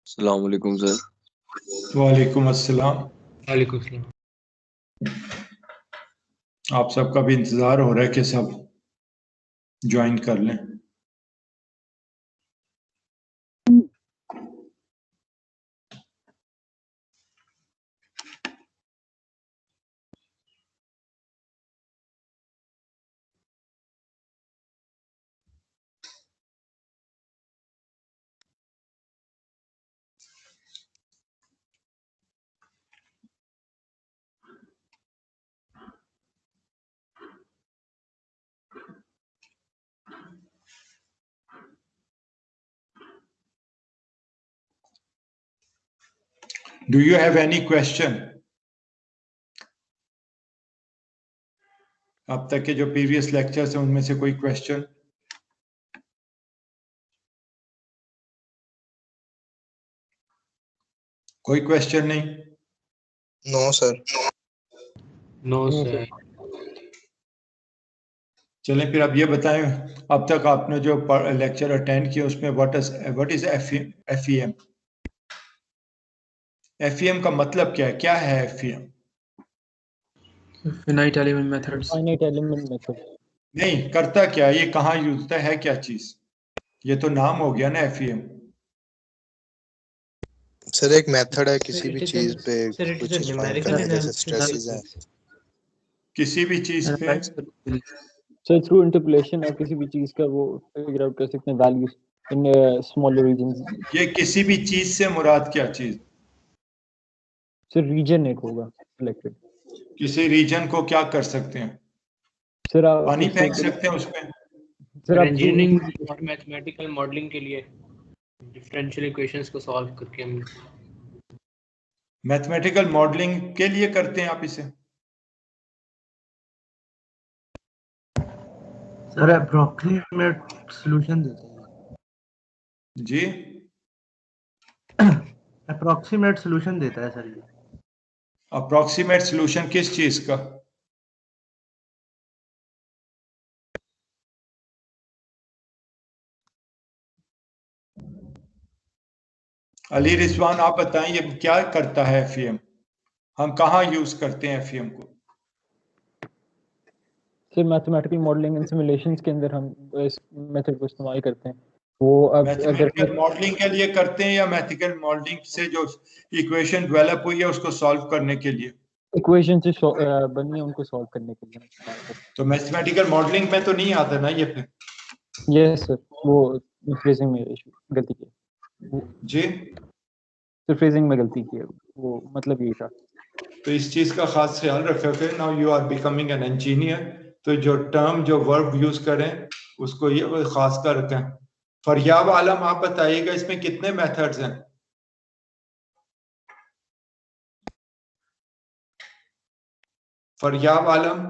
अस्सलाम वालेकुम सर। वालेकुम अस्सलाम। वालेकुम सलाम। आप सबका भी इंतज़ार हो रहा है कि सब ज्वाइन कर लें। Do you have any question? अब तक के जो प्रीवियस लेक्चर्स हैं उनमें से कोई क्वेश्चन? कोई क्वेश्चन नहीं? No sir. No sir. चलें फिर अब ये बताएं, अब तक आपने जो लेक्चर अटेंड किया उसमें व्हाट इज FEM? FEM का मतलब क्या है FEM? Finite element methods. Finite element method नहीं, करता क्या, ये कहाँ यूज होता है, क्या चीज? ये तो नाम हो गया ना FEM। सर एक मेथड है किसी भी चीज पे सर इट कुछ इज अ फाइंड न्यूमेरिकल करने, जैसे स्ट्रेसेस हैं। किसी भी चीज पे सो थ्रू इंटरपोलेशन आप किसी भी चीज का वो फिगर आउट कर सकते हैं वैल्यूज इन स्मॉलर रीजंस। ये किसी भी चीज से मुराद क्या चीज? सर रीजन एक होगा सिलेक्टेड। किसी रीजन को क्या कर सकते हैं? सर आप पानी फेंक सकते हैं उसमें? सर आप इंजीनियरिंग और मैथमेटिकल मॉडलिंग के लिए डिफरेंशियल इक्वेशंस को सॉल्व करके हम मैथमेटिकल मॉडलिंग के लिए करते हैं आप इसे? सर अप्रोक्सीमेट सॉल्यूशन देते हैं जी, अप्रोक्सीमेट सॉल्यूशन देता है सर ये। अप्रोक्सीमेट सोल्यूशन किस चीज का? अली रिजवान आप बताएं ये क्या करता है एफईएम, हम कहाँ यूज करते हैं एफईएम को? Sir mathematical modelling and simulations के अंदर हम इस मेथड को इस्तेमाल करते हैं। वो अब अगर मैथमेटिकल मॉडलिंग के लिए करते हैं या मैथमेटिकल मॉडलिंग से जो इक्वेशन डेवलप हुई है उसको सॉल्व करने के लिए? इक्वेशन से बनी है उनको सॉल्व करने के लिए इस्तेमाल करते तो मैथमेटिकल मॉडलिंग में तो नहीं आता ना ये फिर? हैं। यस सर, वो फ्रेजिंग में गलती की, जी, तो फ्रेजिंग में गलती की है, वो मतलब यही था। तो इस चीज का खास ख्याल रखोगे। Now you are becoming an engineer, तो जो टर्म जो वर्ब यूज करें उसको ये खास कर रखें। फरियाब आलम आप बताइएगा इसमें कितने मेथड्स हैं? फरियाब आलम,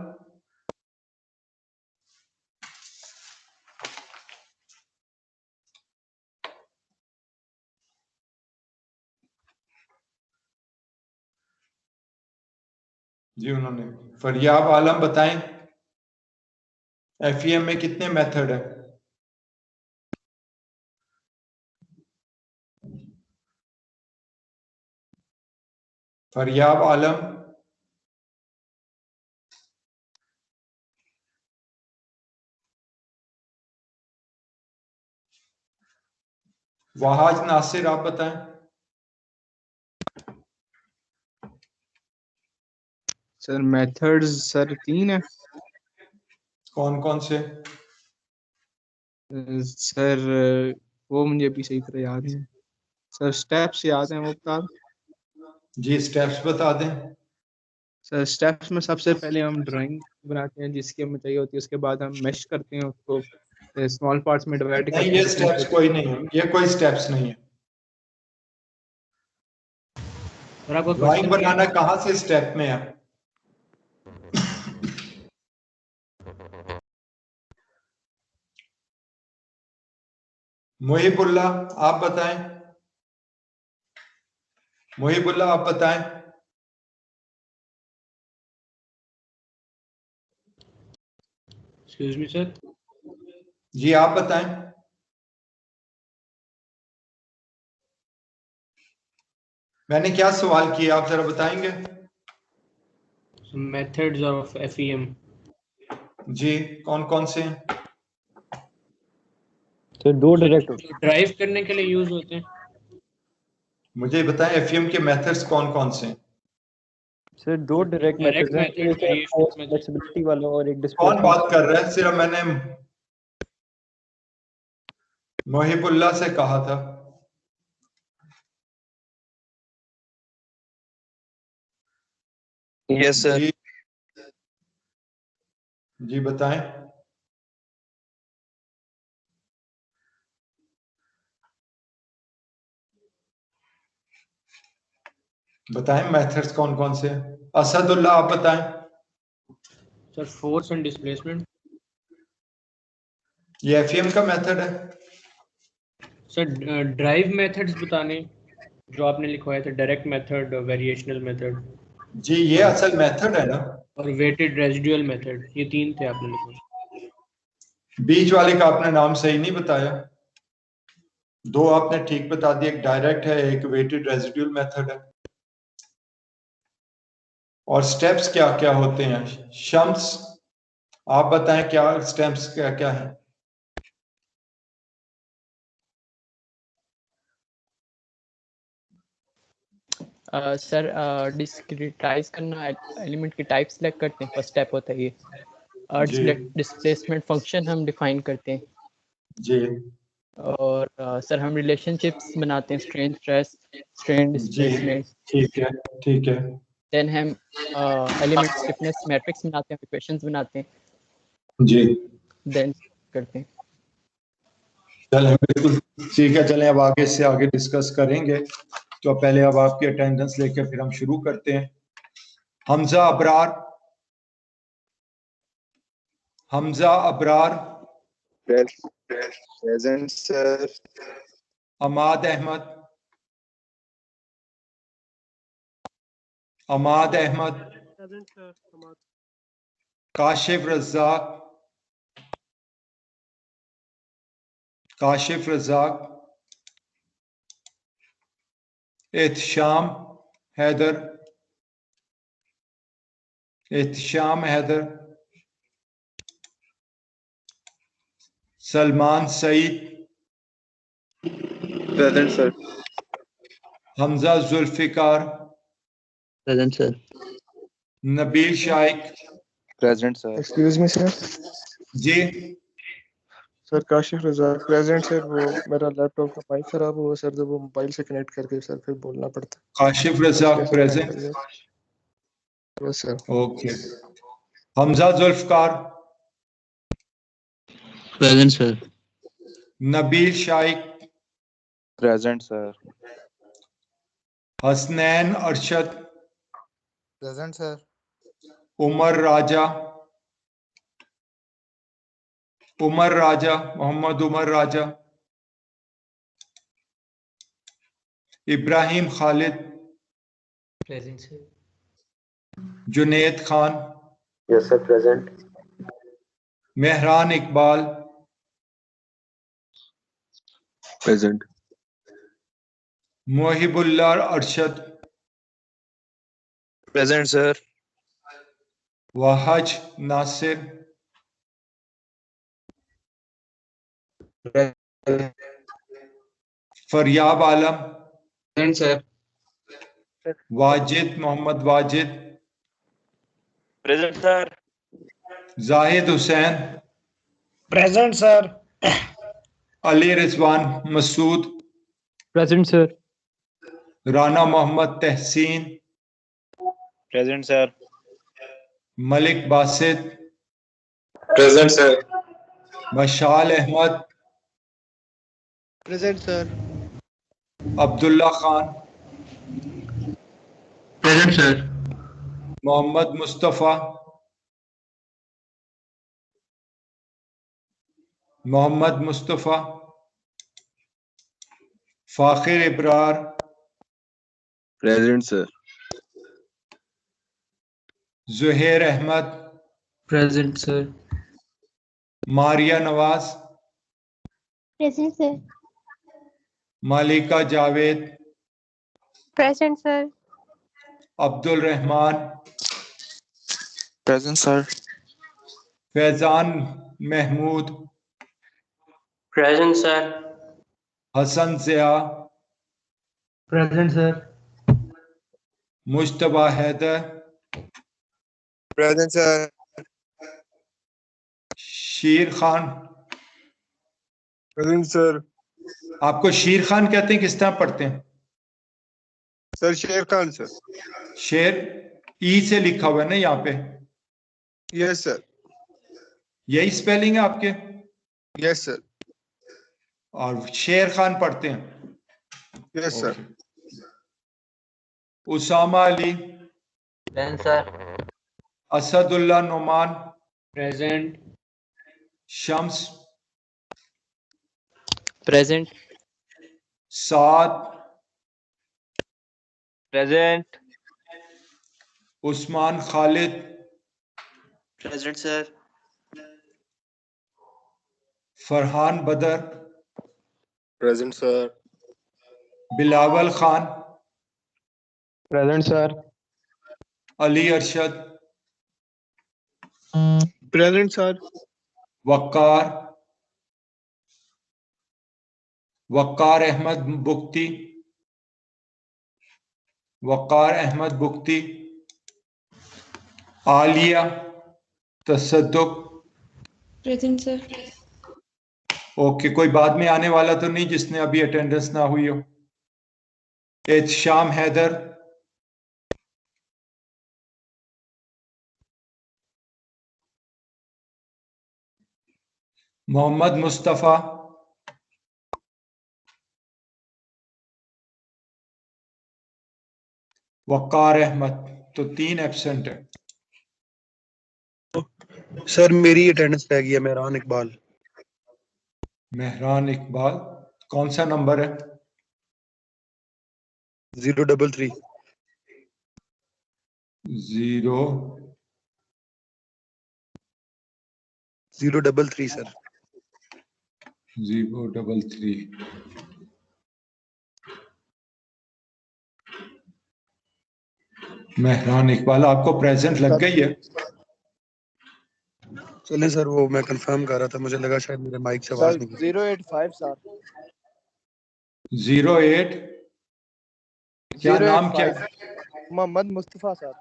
जी उन्होंने, फरियाब आलम बताएं एफईएम में कितने मेथड है? फरियाब आलम, वहाज नासिर आप बताएं। सर मेथड्स सर 3 है। कौन कौन से? सर वो मुझे अभी सही तरह याद नहीं। सर स्टेप्स याद हैं, वो बता दें। जी स्टेप्स बता दें। सर स्टेप्स में सबसे पहले हम ड्राइंग बनाते हैं जिसकी हमें चाहिए होती है, उसके बाद हम मेश करते हैं उसको, स्मॉल पार्ट्स में डिवाइड नहीं करते ये हैं स्टेप्स कोई नहीं है, ये कोई स्टेप्स नहीं है। सर आपका ड्राइंग क्वेश्चन बनाना कहाँ से स्टेप में है? मुहिबुल्ला आप बताएं। मुहिबुल्ला आप बताएं। Excuse me sir. जी आप बताएं। मैंने क्या सवाल किया आप जरा बताएंगे? Methods of FEM. जी कौन कौन से हैं? तो दो डायरेक्ट ड्राइव करने के लिए यूज होते हैं। मुझे बताएं एफईएम के मेथड्स कौन कौन से हैं? सर दो डायरेक्ट डायरेक्ट मेथड्स हैं, मेथड, एक है वेरिएशनल फोर्स मेथड। फ्लेक्सिबिलिटी वाला और एक कौन डिस्प्लेसमेंट। बात कर रहा है? सिर्फ मैंने मुहिबुल्ला से कहा था। Yes sir. जी जी बताएं। बताएं मेथड्स कौन कौन से हैं? असदुल्ला आप बताएं। Sir force and displacement. ये एफईएम का मेथड है। सर ड्राइव मेथड्स बताने जो आपने लिखवाया था, डायरेक्ट मेथड, वेरिएशनल मेथड जी ये असल मेथड है ना। और वेटेड रेजिडुअल मेथड, ये 3 थे आपने लिखवाए। बीच वाले का आपने नाम सही नहीं बताया। दो आपने ठीक बता दिया, एक डायरेक्ट है एक वेटेड रेजिडुअल मेथड है। और स्टेप्स क्या क्या होते हैं? शम्स आप बताएं क्या स्टेप्स क्या क्या है? सर डिस्क्रिटाइज करना, एलिमेंट की टाइप सेलेक्ट करते हैं, फर्स्ट स्टेप होता है ये। जी डिस्प्लेसमेंट फंक्शन हम डिफाइन करते हैं। जी और सर हम रिलेशनशिप्स बनाते हैं, स्ट्रेन स्ट्रेस, स्ट्रेन जी डिस्प्लेसमेंट। ठीक है ठीक है। देन हम एलिमेंट स्टिफनेस मैट्रिक्स बनाते हैं, इक्वेशंस बनाते हैं, जी देन करते हैं। चलें बिल्कुल ठीक है, चलें अब आगे से आगे डिस्कस करेंगे। तो पहले अब आपकी अटेंडेंस लेकर फिर हम शुरू करते हैं। Hamza Abrar, Hamza Abrar, present sir. Amad Ahmad, Amad Ahmad, Kashif Razzaq, Kashif Razzaq, Ehtesham Haider, Ehtesham Haider, Salman Saeed, present sir. Hamza Zulfiqar, present sir. Nabeel Shaikh. Present sir. Excuse me sir. जी sir Kashif Raza present sir. वो मेरा लैपटॉप का माइक खराब हुआ सर, जब वो मोबाइल से कनेक्ट करके सर फिर बोलना पड़ता काशिफ रज़ाक प्रेजेंट। है। Yes sir. Okay. Hamza Zulfiqar, present sir. Nabeel Shaikh, present sir. Hasnain Arshad, present sir. Umar Raja, Umar Raja, Mohammad Umar Raja, Ibrahim Khalid, present sir. Junaid Khan, yes sir present. Mehran Iqbal, present. Mohibullah Arshad, present sir. Wahaj Nasir, Fariyab Alam, present sir. Wajid Mohammad Wajid, present sir. Zahid Hussain, present sir. Ali Rizwan Masood, present sir. Rana Mohammad Tehseen, present sir. Malik Basit, present sir. Mashal Ahmad, present sir. Abdullah Khan, present sir. Mohammad Mustafa, Mohammad Mustafa, Fakhir Ibrar, present sir. Zuhair Ahmad, present sir. Maria Nawaz, present sir. Malika Javed, present sir. Abdul Rehman, present sir. Faizan Mahmood, present sir. Hassan Zia, present sir. Mujtaba Haider, present sir. Sher Khan. Present sir. आपको शीर खान कहते हैं, किस तरह पढ़ते हैं? Sir शेर Khan sir. शेर ई से लिखा हुआ है ना यहाँ पे? Yes sir. यही स्पेलिंग है आपके? Yes sir. और शेर खान पढ़ते हैं? Yes sir. Usama Ali, present sir. Asadullah Numan, present. Shams, present. Saad, present. Usman Khalid, present sir. Farhan Badar, present sir. Bilawal Khan, present sir. Ali Arshad, present sir. Waqar, Waqar Ahmad Bukhti, Waqar Ahmad Bukhti, Aliya Tasadduq. Present sir. Okay, कोई बाद में आने वाला तो नहीं जिसने अभी अटेंडेंस ना हुई हो? एहतशाम हैदर, मोहम्मद मुस्तफ़ा, वक्कार अहमद। तो 3 एब्सेंट है। सर मेरी अटेंडेंस रह गई है, मेहरान इकबाल। मेहरान इकबाल, कौन सा नंबर है? 033। 0 033 सर 033 मेहरान इकबाल, आपको प्रेजेंट लग गई है? चलिए सर, वो मैं कंफर्म कर रहा था, मुझे लगा शायद मेरे माइक से आवाज सर नहीं 085 सर 08 क्या नाम क्या 085 मोहम्मद मुस्तफा सर।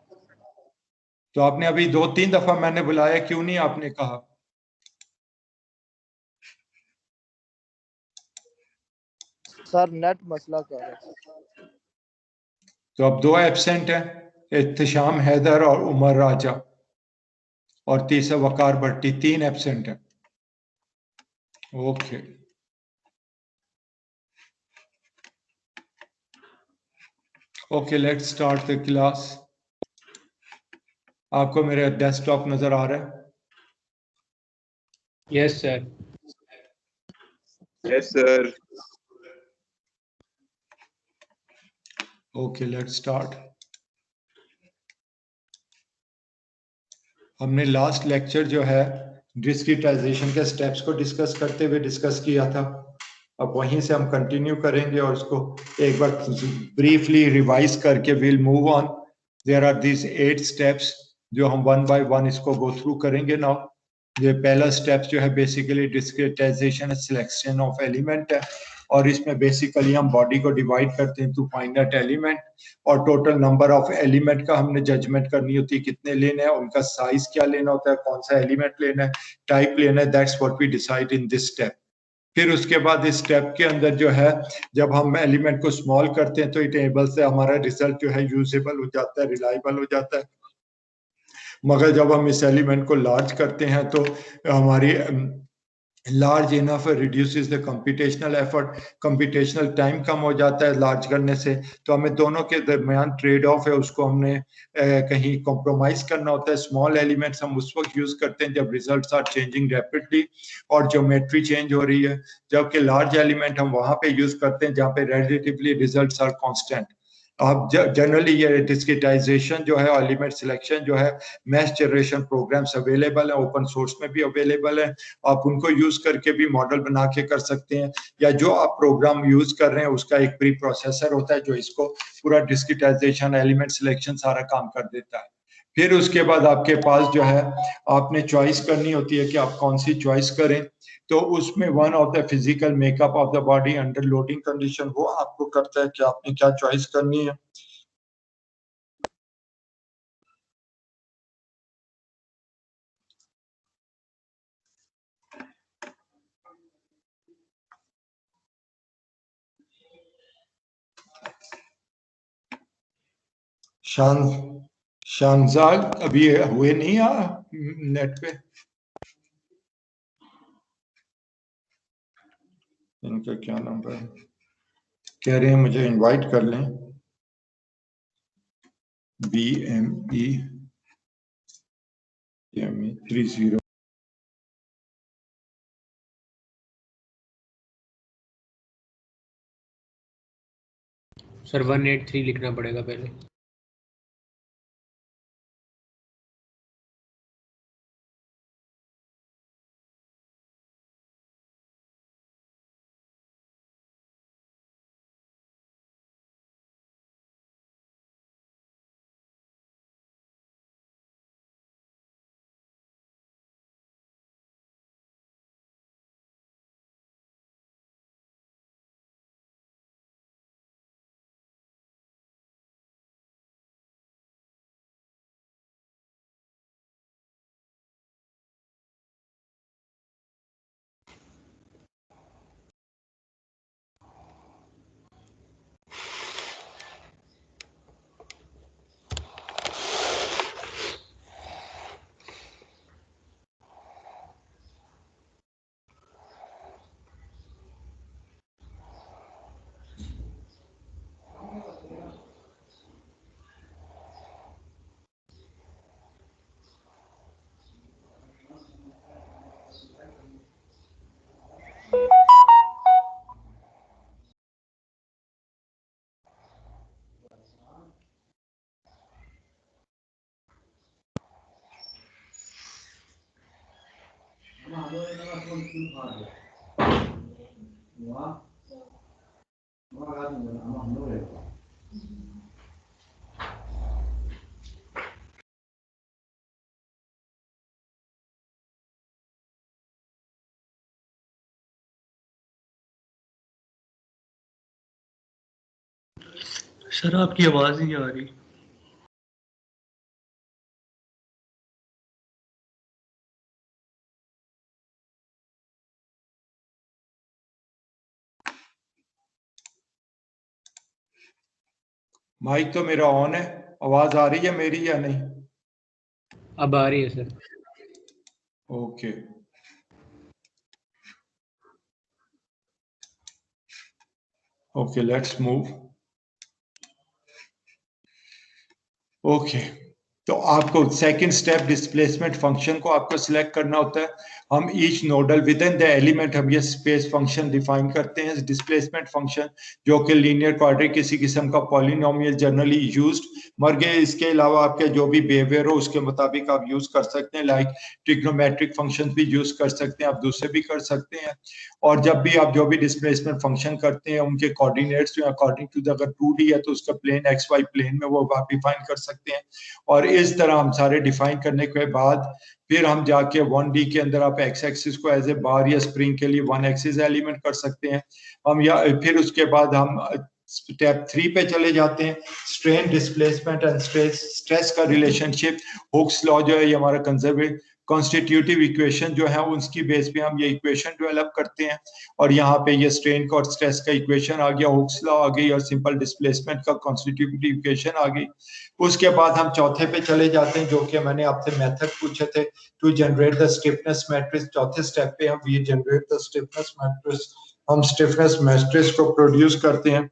तो आपने अभी 2-3 दफा मैंने बुलाया, क्यों नहीं आपने कहा? सर नेट मसला कर रहा है। तो अब 2 एब्सेंट हैं, इत्तिशाम हैदर और उमर राजा, और तीसरा वकार भट्टी, 3 एब्सेंट हैं। Okay okay, let's start the class. आपको मेरा डेस्कटॉप नजर आ रहा है? Yes sir. Yes sir okay, let's start. हमने लास्ट लेक्चर जो है डिस्क्रिटाइजेशन के स्टेप्स को डिस्कस करते हुए डिस्कस किया था। अब वहीं से हम कंटिन्यू करेंगे और उसको एक बार ब्रीफली रिवाइज करके will move on. There are these 8 steps जो हम 1 बाय 1 इसको गो थ्रू करेंगे नाउ। ये पहला स्टेप जो है basically discretization selection of element है, और इसमें बेसिकली हम बॉडी को डिवाइड करते हैं टू फाइनाइट एलिमेंट, और टोटल नंबर ऑफ एलिमेंट का हमने जजमेंट करनी होती है, कितने लेने हैं, उनका साइज क्या लेना होता है, कौन सा एलिमेंट लेना है, टाइप लेना है। That's what we decide in this step. फिर उसके बाद इस स्टेप के अंदर जो है जब हम एलिमेंट को स्मॉल करते हैं तो ये टेबल से हमारा रिजल्ट जो है यूजेबल हो जाता है, रिलायबल हो जाता है। मगर जब हम इस एलिमेंट को लार्ज करते हैं तो हमारी large enough reduces the computational effort, computational time कम हो जाता है लार्ज करने से। तो हमें दोनों के दरमियान ट्रेड ऑफ है, उसको हमने कहीं कॉम्प्रोमाइज करना होता है। स्मॉल एलिमेंट्स हम उस वक्त यूज करते हैं जब रिजल्ट्स आर चेंजिंग रैपिडली और ज्योमेट्री चेंज हो रही है, जबकि लार्ज एलिमेंट हम वहां पे यूज करते हैं जहाँ पे रिलेटिवली रिजल्ट्स आर कांस्टेंट। अब जनरली ये डिस्क्रिटाइजेशन जो है, एलिमेंट सिलेक्शन जो है, मैथ जनरेशन प्रोग्राम्स अवेलेबल है, ओपन सोर्स में भी अवेलेबल है, आप उनको यूज करके भी मॉडल बना के कर सकते हैं, या जो आप प्रोग्राम यूज कर रहे हैं उसका एक प्री प्रोसेसर होता है जो इसको पूरा डिस्क्रिटाइजेशन एलिमेंट सिलेक्शन सारा काम कर देता है। फिर उसके बाद आपके पास जो है आपने चॉइस करनी होती है कि आप कौन सी चॉइस करें। तो उसमें one of the physical makeup of the body under loading condition, वो आपको करता है कि आपने क्या चॉइस करनी है। शानजाल अभी हुए नहीं नेट पे, इनका क्या नंबर है? कह रहे हैं मुझे इनवाइट कर लें। BME 30। सर 183 लिखना पड़ेगा पहले। सर आपकी आवाज नहीं आ रही। माइक तो मेरा ऑन है, आवाज आ रही है मेरी या नहीं? अब आ रही है sir. Okay okay, let's move. Okay, तो आपको सेकंड स्टेप डिस्प्लेसमेंट फंक्शन को आपको सिलेक्ट करना होता है। हम each nodal with in the element हम ये स्पेस फंक्शन डिफाइन करते हैं, डिस्प्लेसमेंट फंक्शन, जो कि लीनियर क्वाड्रेटिक किसी किस्म का पॉलिनोमियल जनरली यूज्ड, मगर इसके अलावा आपके जो भी बिहेवियर हो उसके मुताबिक आप यूज कर सकते हैं, लाइक ट्रिग्नोमेट्रिक फंक्शन भी यूज कर सकते हैं, आप दूसरे भी कर सकते हैं। और जब भी आप जो भी डिस्प्लेसमेंट फंक्शन करते हैं उनके कोऑर्डिनेट्स जो अकॉर्डिंग टू अगर 2D है तो उसका प्लेन XY प्लेन में वो आप डिफाइन कर सकते हैं। और इस तरह हम सारे डिफाइन करने के बाद फिर हम जाके 1D के अंदर आप एक्स एक्सिस को एज ए बार या स्प्रिंग के लिए 1 एक्सिस एलिमेंट कर सकते हैं हम, या फिर उसके बाद हम स्टेप 3 पे चले जाते हैं, स्ट्रेन डिस्प्लेसमेंट एंड स्ट्रेस का रिलेशनशिप। हुक्स लॉ जो है ये हमारा कंजर्वेटिव कॉन्स्टिट्यूटिव इक्वेशन जो है उसकी बेस पे हम ये इक्वेशन डेवलप करते हैं। और यहाँ पे ये स्ट्रेन का और स्ट्रेस का इक्वेशन आ गया, हुक्स लॉ आ गई और सिंपल डिस्प्लेसमेंट का कॉन्स्टिट्यूटिव इक्वेशन आ गई। उसके बाद हम चौथे पे चले जाते हैं, जो कि मैंने आपसे मेथड पूछे थे to generate the stiffness matrix. चौथे स्टेप पे हम ये जनरेट द स्टिफनेस मैट्रिक्स, हम स्टिफनेस मैट्रिक्स को प्रोड्यूस करते हैं।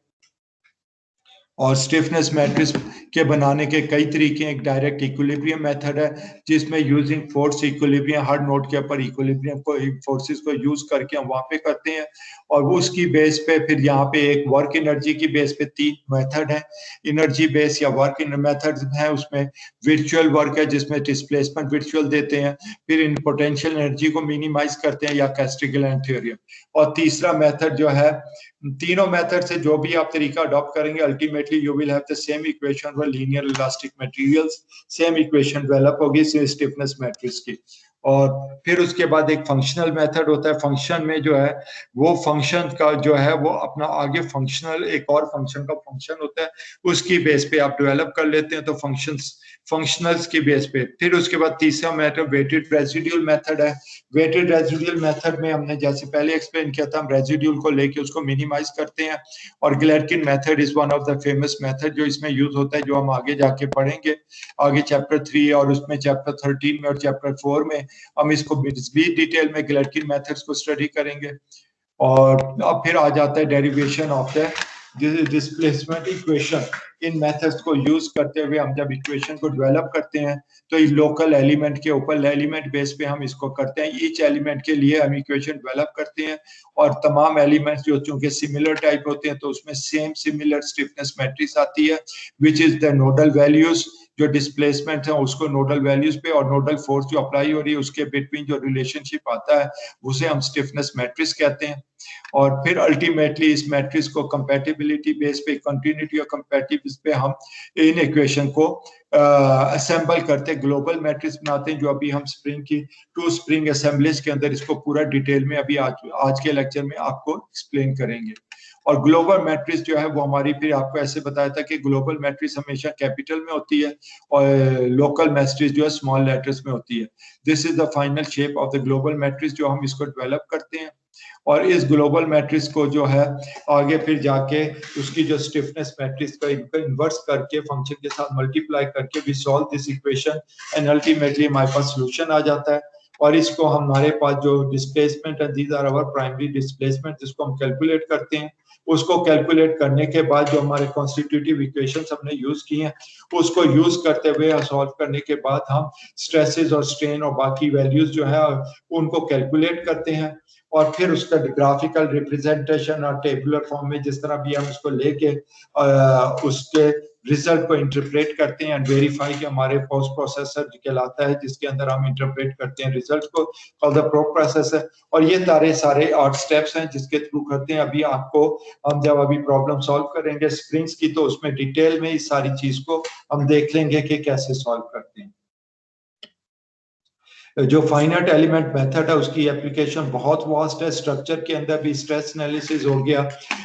और स्टिफनेस मैट्रिक्स के बनाने के कई तरीके हैं। एक डायरेक्ट इक्विलिब्रियम मेथड है जिसमें यूजिंग फोर्स इक्विलिब्रियम, हर नोड के ऊपर इक्विलिब्रियम को फोर्सेस को यूज करके हम वहां पे करते हैं। और वो उसकी बेस पे फिर यहाँ पे एक वर्क एनर्जी की बेस पे 3 मेथड है, एनर्जी बेस या वर्क मेथड है। उसमें वर्चुअल वर्क है जिसमें डिस्प्लेसमेंट वर्चुअल देते हैं, फिर इन पोटेंशियल एनर्जी को मिनिमाइज करते हैं या कैस्टिग्लियान थ्योरम। और तीसरा मेथड जो है, तीनों मेथड से जो भी आप तरीका अडॉप्ट करेंगे ultimately you will have the same equation for linear elastic materials, same equation develop होगी स्टिफनेस मैट्रिक्स की। और फिर उसके बाद एक फंक्शनल मेथड होता है। फंक्शन में जो है वो फंक्शन का जो है वो अपना आगे फंक्शनल एक और फंक्शन का फंक्शन होता है, उसकी बेस पे आप डेवलप कर लेते हैं, तो फंक्शनल्स की बेस पे। फिर उसके बाद तीसरा मेथड वेटेड रेजिड्यूल मेथड है। वेटेड रेजिड्यूल मेथड में हमने जैसे पहले एक्सप्लेन किया था, हम रेजिड्यूल को लेके उसको मिनिमाइज करते हैं। और Galerkin method is one of the famous method जो इसमें यूज होता है, जो हम आगे जाके पढ़ेंगे आगे चैप्टर 3 और उसमें चैप्टर 13 में और चैप्टर 4 में हम इसको भी डिटेल में ग्लेरकिन मेथड्स को स्टडी करेंगे। और अब फिर आ जाता है derivation of the displacement equation. In methods को यूज करते हुए हम जब इक्वेशन को डेवलप करते हैं तो इस लोकल एलिमेंट के ऊपर एलिमेंट बेस पे हम इसको करते हैं। ईच एलिमेंट के लिए हम इक्वेशन डेवलप करते हैं और तमाम एलिमेंट्स जो चूंकि सिमिलर टाइप होते हैं तो उसमें सेम सिमिलर स्टिफनेस मैट्रिक्स आती है, which is the nodal values. जो डिस्प्लेसमेंट है उसको नोडल वैल्यूज पे और नोडल फोर्स जो अप्लाई हो रही है उसके बिटवीन जो रिलेशनशिप आता है उसे हम स्टिफनेस मैट्रिक्स कहते हैं। और फिर अल्टीमेटली इस मैट्रिक्स को कंपैटिबिलिटी बेस पे, कंटिन्यूटी और कंपैटिबिलिटी पे हम इन इक्वेशन को असेंबल करते हैं, ग्लोबल मैट्रिक्स बनाते हैं, जो अभी हम स्प्रिंग की 2 स्प्रिंग असेंबलीज के अंदर इसको पूरा डिटेल में अभी आज के लेक्चर में आपको एक्सप्लेन करेंगे। और ग्लोबल मैट्रिक्स जो है वो हमारी, फिर आपको ऐसे बताया था कि ग्लोबल मैट्रिक्स हमेशा कैपिटल में होती है और लोकल मैट्रिक्स जो है स्मॉल लेटर्स में होती है। This is the final shape of the global matrix जो हम इसको डेवलप करते हैं। और इस ग्लोबल मैट्रिक्स को जो है आगे फिर जाके उसकी जो स्टिफनेस मैट्रिक्स का इन्वर्स करके फंक्शन के साथ मल्टीप्लाई करके we solve this equation and ultimately हमारे पास सॉल्यूशन आ जाता है। और इसको हमारे पास जो डिस्प्लेसमेंट है, these are our primary displacement, जिसको हम कैलकुलेट करते हैं। उसको कैलकुलेट करने के बाद जो हमारे कॉन्स्टिट्यूटिव इक्वेशंस हमने यूज किए हैं उसको यूज करते हुए सॉल्व करने के बाद हम स्ट्रेसेस और स्ट्रेन और बाकी वैल्यूज जो है उनको कैलकुलेट करते हैं। और फिर उसका ग्राफिकल रिप्रेजेंटेशन और टेबुलर फॉर्म में जिस तरह भी हम उसको लेके उसके रिजल्ट को इंटरप्रेट करते हैं एंड वेरीफाई कि हमारे पोस्ट प्रोसेसर कहलाता है जिसके अंदर हम इंटरप्रेट करते हैं रिजल्ट को और द प्रो प्रोसेसर। और ये सारे 8 स्टेप्स हैं जिसके थ्रू करते हैं। अभी आपको हम जब अभी प्रॉब्लम सॉल्व करेंगे स्प्रिंग्स की तो उसमें डिटेल में इस सारी चीज को हम देख लेंगे कि कैसे सॉल्व करते हैं। जो फाइनाइट एलिमेंट मेथड है उसकी एप्लीकेशन बहुत वास्ट है। स्ट्रक्चर के अंदर भी स्ट्रेस एनालिसिस हो गया,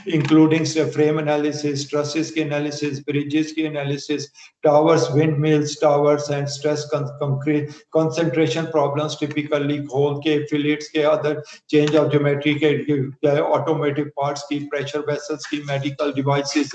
इंक्लूडिंग फ्रेम एनालिसिस, ट्रसेस की एनालिसिस, ब्रिजेस की analysis, towers, wind mills towers and stress concentration problems typically hole के, फिलेट्स के, अदर चेंज ऑफ ज्योमेट्री के, ऑटोमोटिव पार्ट्स की, प्रेशर वेसल्स की, medical devices,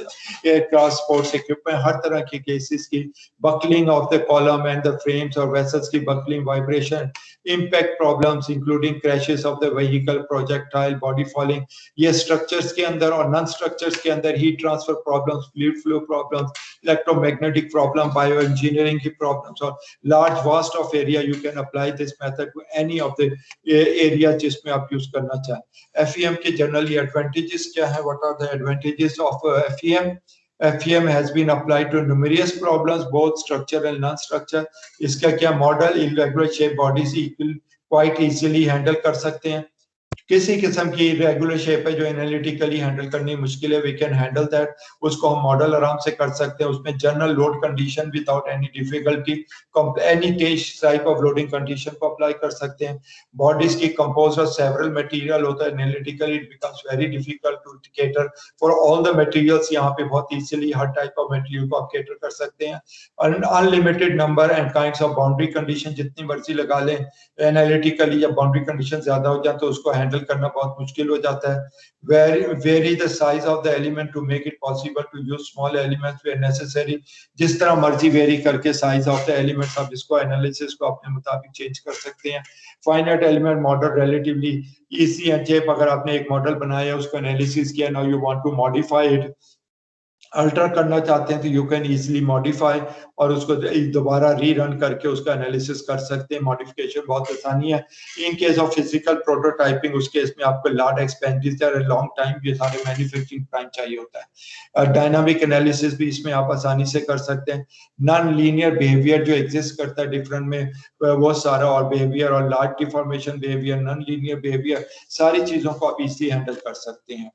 aircraft, sports equipment, हर तरह के केसेस की, buckling of the column and the frames और वेसल्स की buckling, vibration, impact problems including crashes of the vehicle, projectile, body falling, ये structures के अंदर और non structures के अंदर heat transfer problems, fluid flow problems, electromagnetic problem, bioengineering की problems और large vast of area you can apply this method to any of the area जिसमें आप use करना चाहें। FEM के generally advantages क्या है? What are the advantages of FEM? FEM has been applied to numerous problems, both structural and non-structure. इसका क्या model irregular shape bodies quite easily handle कर सकते हैं। किसी किस्म की रेगुलर शेप है जो एनालिटिकली हैंडल करनी मुश्किल है, वी कैन हैंडल दैट, उसको हम मॉडल आराम से कर सकते हैं। उसमें general load condition without any difficulty, any type of loading condition को अप्लाई कर सकते हैं। बॉडीज की कंपोज ऑफ सेवरल मटेरियल होता है, analytically it becomes very difficult to cater for all the materials. यहाँ पे बहुत इजीली हर टाइप ऑफ मटेरियल को आप कैटर कर सकते हैं। Unlimited number and kinds of boundary condition जितनी मर्जी लगा लें, एनालिटिकली जब बाउंड्री कंडीशन ज्यादा हो जाए तो उसको हैंडल करना बहुत मुश्किल हो जाता है। Vary the size of the element to make it possible to use small elements where necessary, जिस तरह मर्जी वेरी करके साइज ऑफ द एलिमेंट्स आप इसको एनालिसिस को अपने मुताबिक चेंज कर सकते हैं। Finite element model relatively easy and cheap. अगर आपने एक मॉडल बनाया उसको एनालिसिस किया, now you want to modify it, alter करना चाहते हैं तो यू कैन इजीली मॉडिफाई और उसको दोबारा रीरन करके उसका एनालिसिस कर सकते हैं। मॉडिफिकेशन बहुत आसानी है। In case of physical prototyping उस केस में आपको लार्ज एक्सपेंडिचर है, लॉन्ग टाइम, ये सारे मैन्युफैक्चरिंग टाइम चाहिए होता है। डायनामिक एनालिसिस भी इसमें आप आसानी से कर सकते हैं। नॉन लीनियर बिहेवियर जो एग्जिस्ट करता है डिफरेंट में वो सारा, और बिहेवियर और large deformation behaviour, non linear behaviour, सारी चीजों को आप इजीली हैंडल कर सकते हैं।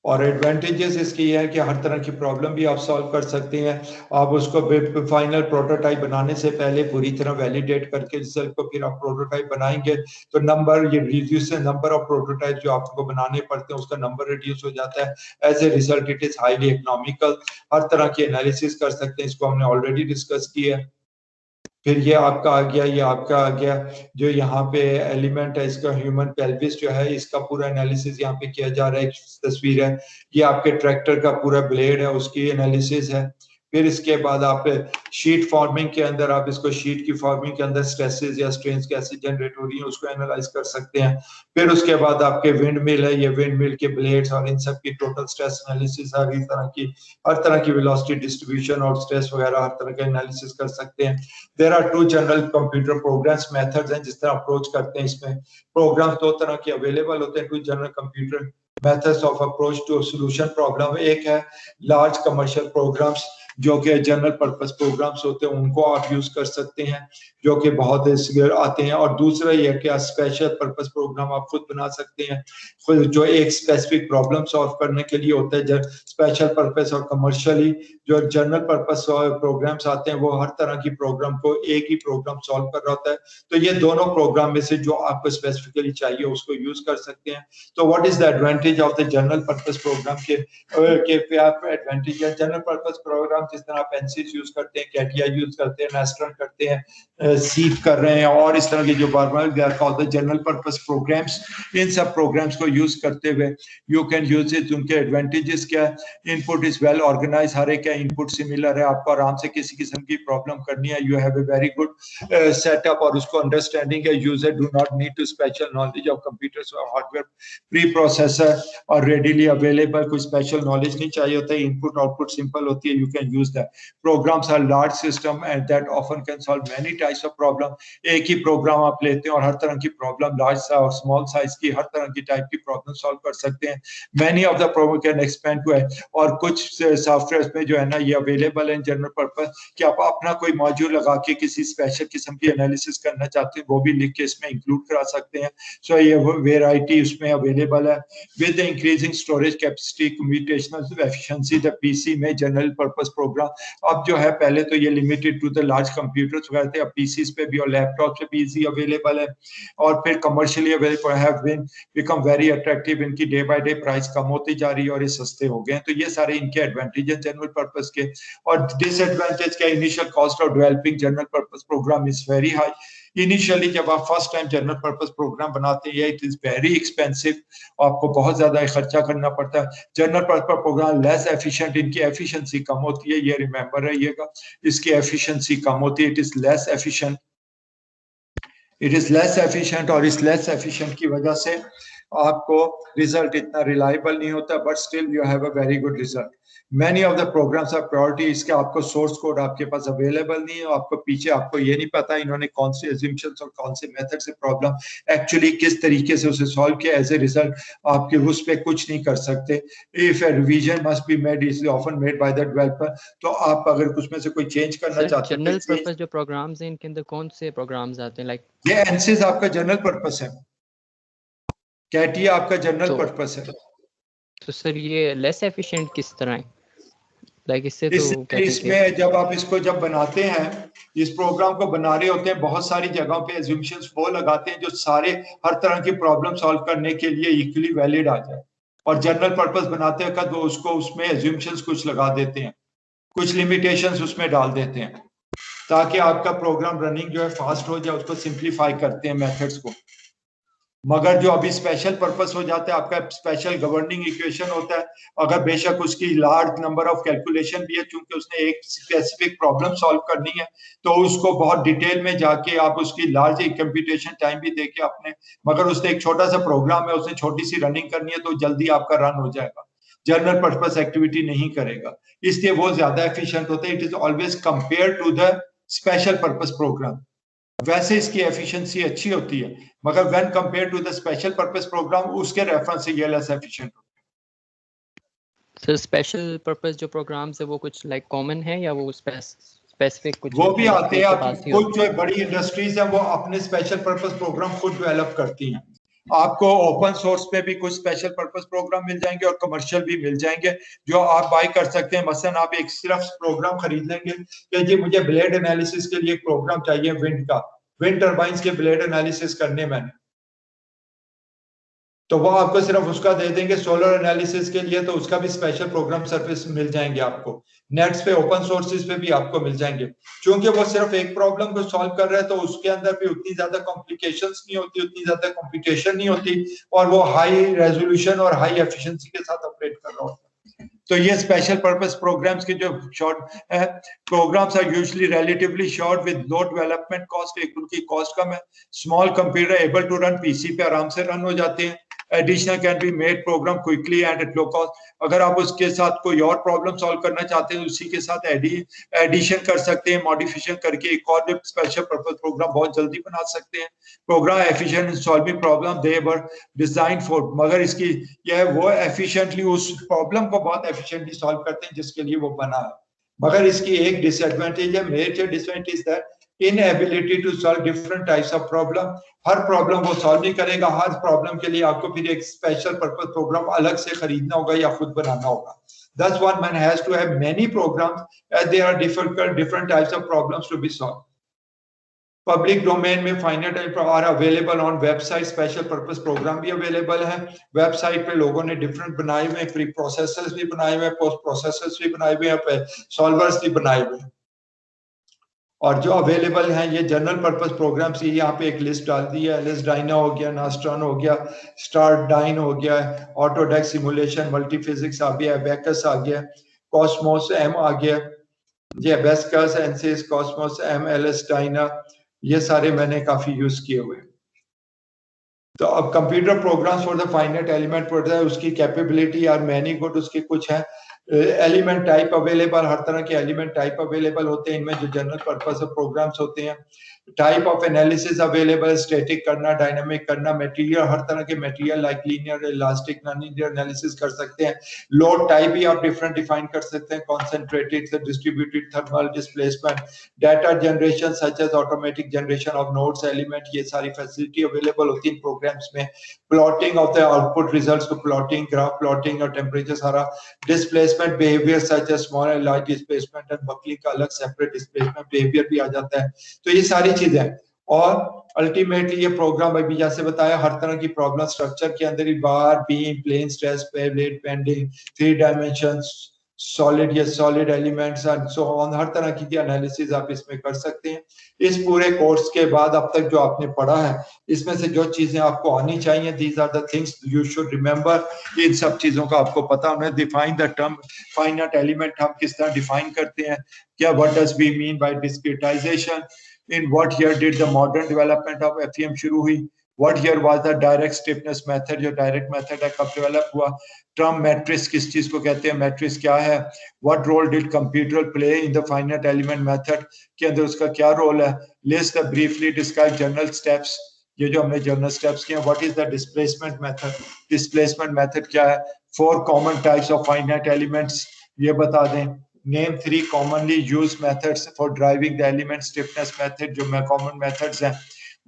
और एडवांटेजेस इसकी है कि हर तरह की प्रॉब्लम भी आप सॉल्व कर सकते हैं। आप उसको फाइनल प्रोटोटाइप बनाने से पहले पूरी तरह वैलिडेट करके रिजल्ट को फिर आप प्रोटोटाइप बनाएंगे तो नंबर, ये रिड्यूस नंबर ऑफ प्रोटोटाइप जो आपको बनाने पड़ते हैं उसका नंबर रिड्यूस हो जाता है। As a result it is highly economical. हर तरह की एनालिसिस कर सकते हैं, इसको हमने ऑलरेडी डिस्कस किया है। फिर ये आपका आ गया, ये आपका आ गया जो यहाँ पे एलिमेंट है इसका ह्यूमन पेल्विस जो है, इसका पूरा एनालिसिस यहाँ पे किया जा रहा है। एक तस्वीर है, ये आपके ट्रैक्टर का पूरा ब्लेड है, उसकी एनालिसिस है। फिर इसके बाद आप शीट फॉर्मिंग के अंदर, आप इसको शीट की फॉर्मिंग के अंदर स्ट्रेसेस या स्ट्रेन्स कैसे जनरेट हो रही है उसको एनालाइज कर सकते हैं। फिर उसके बाद आपके विंड मिल है, ये विंड मिल के ब्लेड्स और इन सब की टोटल स्ट्रेस एनालिसिस, हर तरह की वेलोसिटी डिस्ट्रीब्यूशन और स्ट्रेस वगैरह हर तरह का एनालिसिस कर सकते हैं। There are 2 general computer programs methods हैं जिस तरह अप्रोच करते हैं। इसमें प्रोग्राम्स 2 तरह के अवेलेबल होते हैं, 2 general computer methods of approach to solution problem. एक है लार्ज कमर्शियल प्रोग्राम्स जो कि जनरल पर्पस प्रोग्राम्स होते हैं, उनको आप यूज कर सकते हैं जो कि बहुत आते हैं। और दूसरा ये कि स्पेशल पर्पस प्रोग्राम आप खुद बना सकते हैं, खुद जो एक स्पेसिफिक प्रॉब्लम सॉल्व करने के लिए होता है। स्पेशल पर्पस और कमर्शियली जो जनरल पर्पस प्रोग्राम्स आते हैं वो हर तरह की प्रॉब्लम को एक ही प्रोग्राम सॉल्व कर रहा होता है। तो ये दोनों प्रोग्राम में से जो आपको स्पेसिफिकली चाहिए उसको यूज कर सकते हैं। तो what is the advantage of the general purpose program के एडवांटेज है। जनरल पर्पस प्रोग्राम जिस तरह आप एनसीस यूज करते हैं, कैटिया यूज करते हैं, नेस्ट्रन करते हैं, सीप कर रहे हैं और इस तरह के जो बार जनरल पर्पस प्रोग्राम्स, इन सब प्रोग्राम्स को यूज करते हुए यू कैन यूज इट। उनके एडवांटेजेस क्या है? इनपुट इज वेल ऑर्गेनाइज, हर एक का इनपुट सिमिलर है, आपको आराम से किसी किस्म की प्रॉब्लम करनी है, you have a very good setup और उसको अंडरस्टैंडिंग है। User do not need to special knowledge of computers और हार्डवेयर, प्री प्रोसेसर और रेडीली अवेलेबल, कोई स्पेशल नॉलेज नहीं चाहिए होता है। इनपुट आउटपुट सिंपल होती है, you can use that. Programs are large system and that often can solve many types of problem. एक ही program आप लेते हैं और हर तरह की problem, large size और small size की हर तरह की type की problem solve कर सकते हैं. Many of the program can expand to it. और कुछ softwares में जो है ना ये available है general purpose कि आप अपना कोई module लगा के किसी special किस्म की analysis करना चाहते हैं वो भी लिख के इसमें include करा सकते हैं. So ये variety उसमें available है. With the increasing storage capacity, computational efficiency, the PC में general purpose program अब जो है पहले तो ये limited to the large computers वगैरह थे, अब PCs पे भी और laptops पे भी easy available है और फिर commercially available have been become very attractive. इनकी day by day price कम होती जा रही है और ये सस्ते हो गए हैं. तो ये सारे इनके advantage हैं general purpose के. और disadvantage क्या, initial cost of developing general purpose program is very high. Initially जब आप first time general purpose program बनाते हैं इट इज वेरी एक्सपेंसिव, आपको बहुत ज्यादा खर्चा करना पड़ता है. General purpose program less efficient, इनकी एफिशिएंसी कम होती है, ये रिमेंबर रहिएगा, इसकी एफिशिएंसी कम होती है. इट इज लेस एफिशिएंट, और इस लेस एफिशिएंट की वजह से आपको रिजल्ट इतना रिलायबल नहीं होता, but still you have a very good result. Many of the programs are priority, इसके आपको सोर्स कोड आपके पास अवेलेबल नहीं है, आपको पीछे आपको ये नहीं पता इन्होंने कौन से assumptions और कौन से मेथड से प्रॉब्लम एक्चुअली किस तरीके से उसे सॉल्व किया. एज ए रिजल्ट आपके उस पे कुछ नहीं कर सकते. If a revision must be made is often made by the developer. तो आप अगर उसमें से कोई चेंज करना चाहते हैं, जनरल पर्पस जो प्रोग्राम्स हैं इनके अंदर कौन से प्रोग्राम्स आते हैं? लाइक ये एनसिस आपका जनरल पर्पस है, कैटिया आपका जनरल पर्पस है. तो सर ये लेस एफिशिएंट किस तरह है? लाइक इससे तो इसमें जब आप इसको जब बनाते हैं, इस प्रोग्राम को बना रहे होते हैं, बहुत सारी जगहों पे assumptions वो लगाते हैं जो सारे हर तरह की प्रॉब्लम सॉल्व करने के लिए इक्वली वैलिड आ जाए. और जनरल पर्पस बनाते वक्त वो उसको उसमें assumptions कुछ लगा देते हैं, कुछ लिमिटेशंस उसमें डाल देते हैं ताकि आपका प्रोग्राम रनिंग जो है फास्ट हो जाए. उसको सिंप्लीफाई करते हैं मेथड्स को. मगर जो अभी स्पेशल पर्पस हो जाता है, आपका स्पेशल गवर्निंग इक्वेशन होता है, अगर बेशक उसकी लार्ज नंबर ऑफ कैलकुलेशन भी है, चूंकि उसने एक स्पेसिफिक प्रॉब्लम सॉल्व करनी है तो उसको बहुत डिटेल में जाके आप उसकी लार्ज कंप्यूटेशन टाइम भी देके अपने, मगर उसने एक छोटा सा प्रोग्राम है, उसने छोटी सी रनिंग करनी है तो जल्दी आपका रन हो जाएगा. जनरल पर्पस एक्टिविटी नहीं करेगा, इसलिए वो ज्यादा एफिशिएंट होता है. It is always compare to the special purpose program. वैसे इसकी एफिशिएंसी अच्छी होती है, मगर when compare to the special purpose program उसके रेफरेंस से ये लेस एफिशिएंट होता है. सर स्पेशल पर्पस जो प्रोग्राम्स है वो कुछ लाइक कॉमन है या वो स्पेसिफिक कुछ वो भी आते हैं? कुछ जो बड़ी इंडस्ट्रीज हैं वो अपने स्पेशल पर्पस प्रोग्राम खुद डेवलप करती हैं. आपको ओपन सोर्स पे भी कुछ स्पेशल पर्पस प्रोग्राम मिल जाएंगे और कमर्शियल भी मिल जाएंगे जो आप बाय कर सकते हैं. मसलन आप एक सिर्फ प्रोग्राम खरीद लेंगे कि जी मुझे ब्लेड एनालिसिस के लिए एक प्रोग्राम चाहिए विंड का, विंड टर्बाइंस के ब्लेड एनालिसिस करने मैंने, तो वो आपको सिर्फ उसका दे देंगे. सोलर एनालिसिस के लिए तो उसका भी स्पेशल प्रोग्राम सर्विस मिल जाएंगे आपको. नेट्स पे ओपन सोर्सेज पे भी आपको मिल जाएंगे. क्योंकि वो सिर्फ एक प्रॉब्लम को सॉल्व कर रहा है तो उसके अंदर भी उतनी ज्यादा कॉम्प्लिकेशंस नहीं होती, उतनी ज्यादा कंप्यूटेशन नहीं होती और वो हाई रेजोल्यूशन और हाई एफिशिएंसी के साथ ऑपरेट कर रहा होता है. तो ये स्पेशल पर्पस प्रोग्राम्स के जो शॉर्ट है, programs are usually relatively short with low development cost. एक उनकी कॉस्ट कम है. Small computer able to run, PC पे आराम से रन हो जाते हैं. Additional can be made program quickly and at low cost. अगर आप उसके साथ कोई और प्रॉब्लम सॉल्व करना चाहते हैं उसी के साथ एडिशन कर सकते हैं, मॉडिफिकेशन करके एक और स्पेशल पर्पस प्रोग्राम बहुत जल्दी बना सकते हैं. Program efficient in solving problem they were design for, मगर इसकी यह वो एफिशिएंटली उस प्रॉब्लम को बहुत एफिशिएंटली सॉल्व करते हैं जिसके लिए वो बना है. मगर इसकी एक डिसएडवांटेज है, major disadvantage that inability to solve different types of problem. हर प्रॉब्लम वो सॉल्व नहीं करेगा. हर प्रॉब्लम के लिए आपको फिर एक स्पेशल पर्पस प्रोग्राम अलग से खरीदना होगा या खुद बनाना होगा. Thus one man has to have many programs as there are different types of problems to be solved. Public domain में finite type are available on website. Special purpose program भी available है. वेबसाइट पे लोगों ने different बनाए हुए, pre processors भी बनाए हुए, पोस्ट प्रोसेसर्स भी बनाए हुए, सॉल्वर्स भी बनाए हुए. और जो अवेलेबल हैं ये जनरल पर्पस प्रोग्राम्स, ये यहाँ पे एक लिस्ट डाल दी है. एलिस डायना हो गया, नास्ट्रॉन हो गया, स्टार डाइन हो गया, ऑटोडेस्क सिमुलेशन, मल्टी फिजिक्स आ गया, बेकस आ गया, कॉस्मोस एम आ गया, ये बेस्कस, एनसिस, कॉस्मोस एम, एलिस डायना, ये सारे मैंने काफी यूज किए हुए. तो अब computer programs for the finite element पढ़ता है, उसकी कैपेबिलिटी आर मैनी गुड, उसके कुछ है एलिमेंट टाइप अवेलेबल, हर तरह के एलिमेंट टाइप अवेलेबल होते हैं इनमें जो जनरल पर्पस प्रोग्राम्स होते हैं। Type of analysis available, static करना, डायनामिक करना, मटेरियल, हर तरह के material like linear, elastic, non linear analysis कर सकते हैं। लोड टाइप भी आप डिफरेंट डिफाइन कर सकते हैं, कॉन्सेंट्रेटेड से distributed, thermal, displacement, data generation such as automatic generation of nodes, element, ये सारी फैसिलिटी अवेलेबल होती है प्रोग्राम्स में। Plotting of the output results को प्लॉटिंग, ग्राफ प्लॉटिंग और टेम्परेचर सारा, displacement behaviour such as small and large displacement and buckling का अलग सेपरेट डिस्प्लेसमेंट बिहेवियर भी आ जाता है। तो ये सारी चीजें, और अल्टीमेटली ये प्रोग्राम अभी जैसे बताया हर तरह की प्रॉब्लम स्ट्रक्चर के अंदर ही bar, beam, plane, stress, plate, bending, 3 dimensions, solid या solid elements and so on, हर तरह की एनालिसिस आप इसमें कर सकते हैं। इस पूरे कोर्स के बाद अब तक जो आपने पढ़ा है इसमें से जो चीजें आपको आनी चाहिए, these are the things you should remember. इन सब चीजों का आपको पता होना है। Define the term finite element हम किस तरह डिफाइन करते हैं, क्या what does we mean by discretization, in what year did the modern development of FEM शुरू हुई, what year was the direct stiffness method, जो direct method है कब develop हुआ, term matrix किस चीज को कहते हैं, matrix क्या है, what role did computer play in the finite element method के अंदर उसका क्या रोल है, list the briefly described general steps, ये जो हमने जनरल स्टेप्स किए, what is the displacement method, displacement method क्या है, 4 common types of finite elements ये बता दें, name 3 commonly used methods for driving the element stiffness method जो common methods हैं,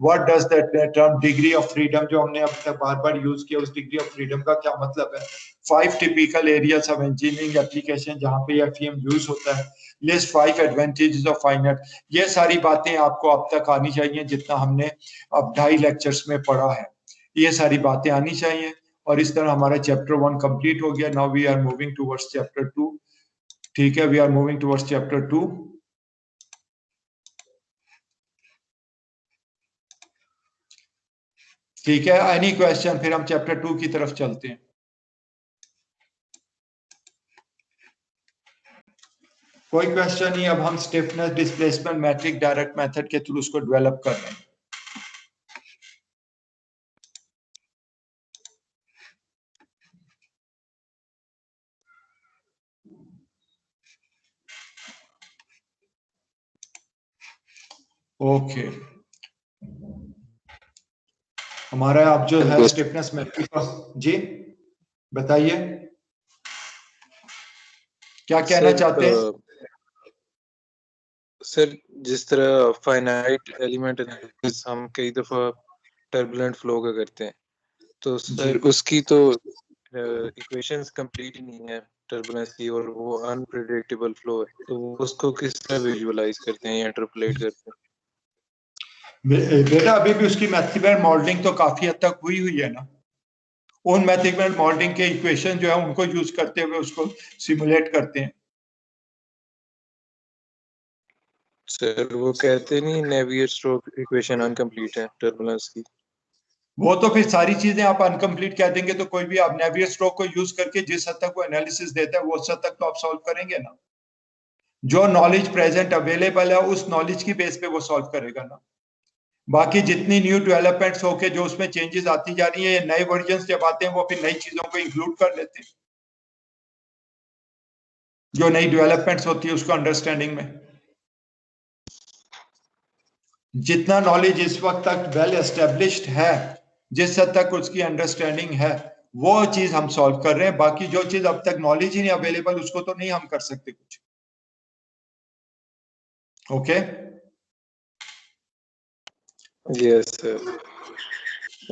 what does the term degree of freedom जो हमने अब तक बार-बार यूज किया उस degree of freedom का क्या मतलब है, 5 typical areas of engineering application जहाँ पे FEM यूज होता है, list 5 advantages of finite, ये सारी बातें आपको अब तक आनी चाहिए जितना हमने अब 2.5 लेक्चर्स में पढ़ा है, ये सारी बातें आनी चाहिए। और इस तरह हमारा चैप्टर 1 कंप्लीट हो गया। Now we are moving towards chapter 2। ठीक है, we are moving towards chapter 2। ठीक है, एनी क्वेश्चन? फिर हम चैप्टर 2 की तरफ चलते हैं। कोई क्वेश्चन नहीं। अब हम stiffness, displacement matrix direct method के थ्रू उसको डेवलप कर रहे हैं। ओके, हमारा अब जो है स्टिफनेस मैट्रिक, जी बताइए क्या कहना चाहते हैं? सर, जिस तरह फाइनाइट एलिमेंट एनालिसिस हम कई दफा टर्बुलेंट फ्लो का करते हैं, तो सर उसकी तो इक्वेशंस कंप्लीट ही नहीं है टर्बुलेंस की, और वो अनप्रेडिक्टेबल फ्लो है, तो उसको किस तरह विजुअलाइज करते हैं या इंटरपोलेट करते हैं? बेटा अभी भी उसकी मैथमेटिकल मॉडलिंग तो काफी हद तक हुई है ना। उन मैथमेटिकल मॉडलिंग के इक्वेशन जो है उनको यूज करते हुए उसको सिमुलेट करते हैं। सर वो कहते नहीं नेवियर-स्टोक्स इक्वेशन अनकंप्लीट है टर्बुलेंस की, वो तो फिर सारी चीजें आप अनकंप्लीट कह देंगे तो कोई भी आप नेवियर-स्टोक्स को यूज करके जिस हद तक वो एनालिसिस देता है वो उस हद तक तो आप सॉल्व करेंगे ना। जो नॉलेज प्रेजेंट अवेलेबल है उस नॉलेज की बेस पे वो सॉल्व करेगा ना। बाकी जितनी न्यू डेवलपमेंट्स होके जो उसमें चेंजेस आती जा रही है, नए वर्जन्स जब आते हैं वो फिर नई चीजों को इंक्लूड कर लेते हैं जो नई डेवलपमेंट्स होती है उसको अंडरस्टैंडिंग में। जितना नॉलेज इस वक्त तक वेल एस्टेब्लिश्ड है, जिस हद तक उसकी अंडरस्टैंडिंग है, वो चीज हम सॉल्व कर रहे हैं। बाकी जो चीज अब तक नॉलेज ही नहीं अवेलेबल उसको तो नहीं हम कर सकते कुछ। Okay, yes sir.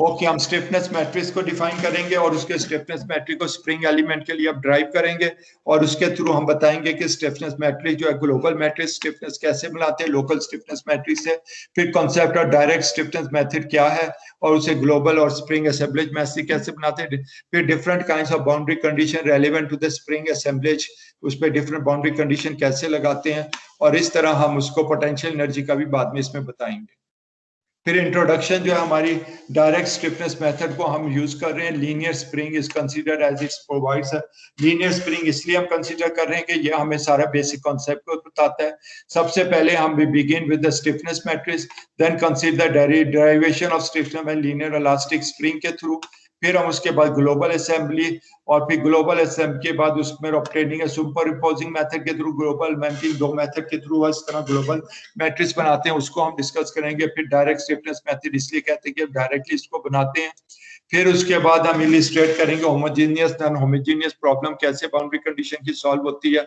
ओके, हम स्टिफनेस मैट्रिक्स को डिफाइन करेंगे और उसके स्टिफनेस मैट्रिक्स को स्प्रिंग एलिमेंट के लिए अब ड्राइव करेंगे और उसके थ्रू हम बताएंगे कि स्टिफनेस मैट्रिक्स जो है ग्लोबल मैट्रिक्स स्टिफनेस कैसे बनाते हैं लोकल स्टिफनेस मैट्रिक्स से। फिर concept of direct stiffness method क्या है और उसे ग्लोबल और स्प्रिंग असेंबलेज मैट्रिक्स कैसे बनाते हैं। फिर different kinds of boundary condition relevant to the spring assemblage, उस पर डिफरेंट बाउंड्री कंडीशन कैसे लगाते हैं, और इस तरह हम उसको पोटेंशियल एनर्जी का भी बाद में इसमें बताएंगे। फिर इंट्रोडक्शन जो है हमारी डायरेक्ट स्टिफनेस मेथड को हम यूज कर रहे हैं। Linear spring is considered as it's provides. Linear spring इसलिए हम कंसीडर कर रहे हैं कि ये हमें सारा बेसिक कॉन्सेप्ट को बताता है। सबसे पहले हम begin with the stiffness matrix, then consider derivation of stiffness and linear elastic spring के थ्रू। फिर हम उसके बाद ग्लोबल असेंबली और फिर ग्लोबल एसएम के बाद उसमें ऑब्टेनिंग है सुपर इम्पोजिंग मेथड के थ्रू, ग्लोबल मैपिंग दो मेथड के थ्रू इस तरह ग्लोबल मैट्रिक्स बनाते हैं, उसको हम डिस्कस करेंगे। फिर डायरेक्ट स्टिफनेस मेथड इसलिए कहते हैं कि डायरेक्टली इसको बनाते हैं। फिर उसके बाद हम इलिस्ट्रेट करेंगे होमोजेनियस नॉन होमोजेनियस प्रॉब्लम कैसे बाउंड्री कंडीशन की सॉल्व होती है,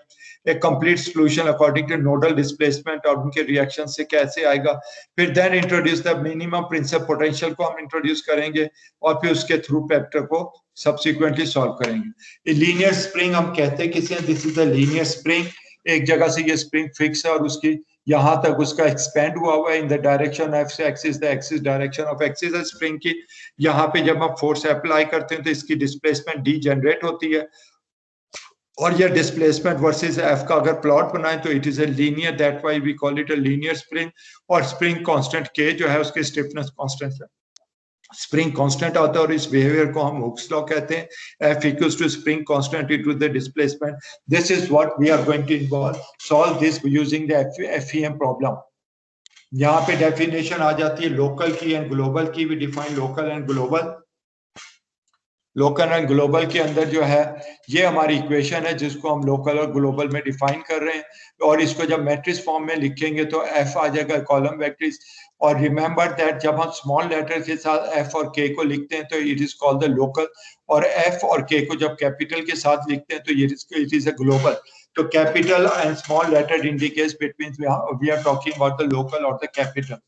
एक complete solution according to nodal displacement और उनके रिएक्शन से कैसे आएगा। फिर then introduce the minimum principle potential को हम इंट्रोड्यूस करेंगे और फिर उसके थ्रू फैक्टर को सब्सिक्वेंटली सॉल्व करेंगे। लीनियर स्प्रिंग हम कहते हैं किसी, this is the linear spring, एक जगह से ये स्प्रिंग फिक्स है और उसकी यहाँ तक उसका एक्सपेंड हुआ है in the direction of axis, the axis direction of axis है स्प्रिंग की। यहाँ पे जब हम फोर्स अप्लाई करते हैं तो इसकी डिस्प्लेसमेंट डी जनरेट होती है और ये डिस्प्लेसमेंट वर्सेस एफ का अगर प्लॉट बनाएं तो it is a linear, that why we call it a linear spring. और स्प्रिंग कांस्टेंट के जो है उसकी स्टिफनेस कांस्टेंट है, स्प्रिंग कांस्टेंट आता है और इस बिहेवियर को हम हुक्स लॉ कहते हैं। F equals to spring constant into the displacement. This is what we are going to involve, solve this using the FEM problem. यहाँ पे डेफिनेशन आ जाती है लोकल की एंड ग्लोबल की। भी define local and global. Local and global के अंदर जो है ये हमारी इक्वेशन है जिसको हम लोकल और ग्लोबल में डिफाइन कर रहे हैं, और इसको जब मैट्रिक्स फॉर्म में लिखेंगे तो F आ जाएगा कॉलम मैट्रिक्स। और रिमेंबर दैट जब हम स्मॉल लेटर के साथ F और K को लिखते हैं तो it is called the local, और F और K को जब कैपिटल के साथ लिखते हैं तो इट इज अ ग्लोबल। तो capital and small letter indicates between we are talking about the local और द कैपिटल।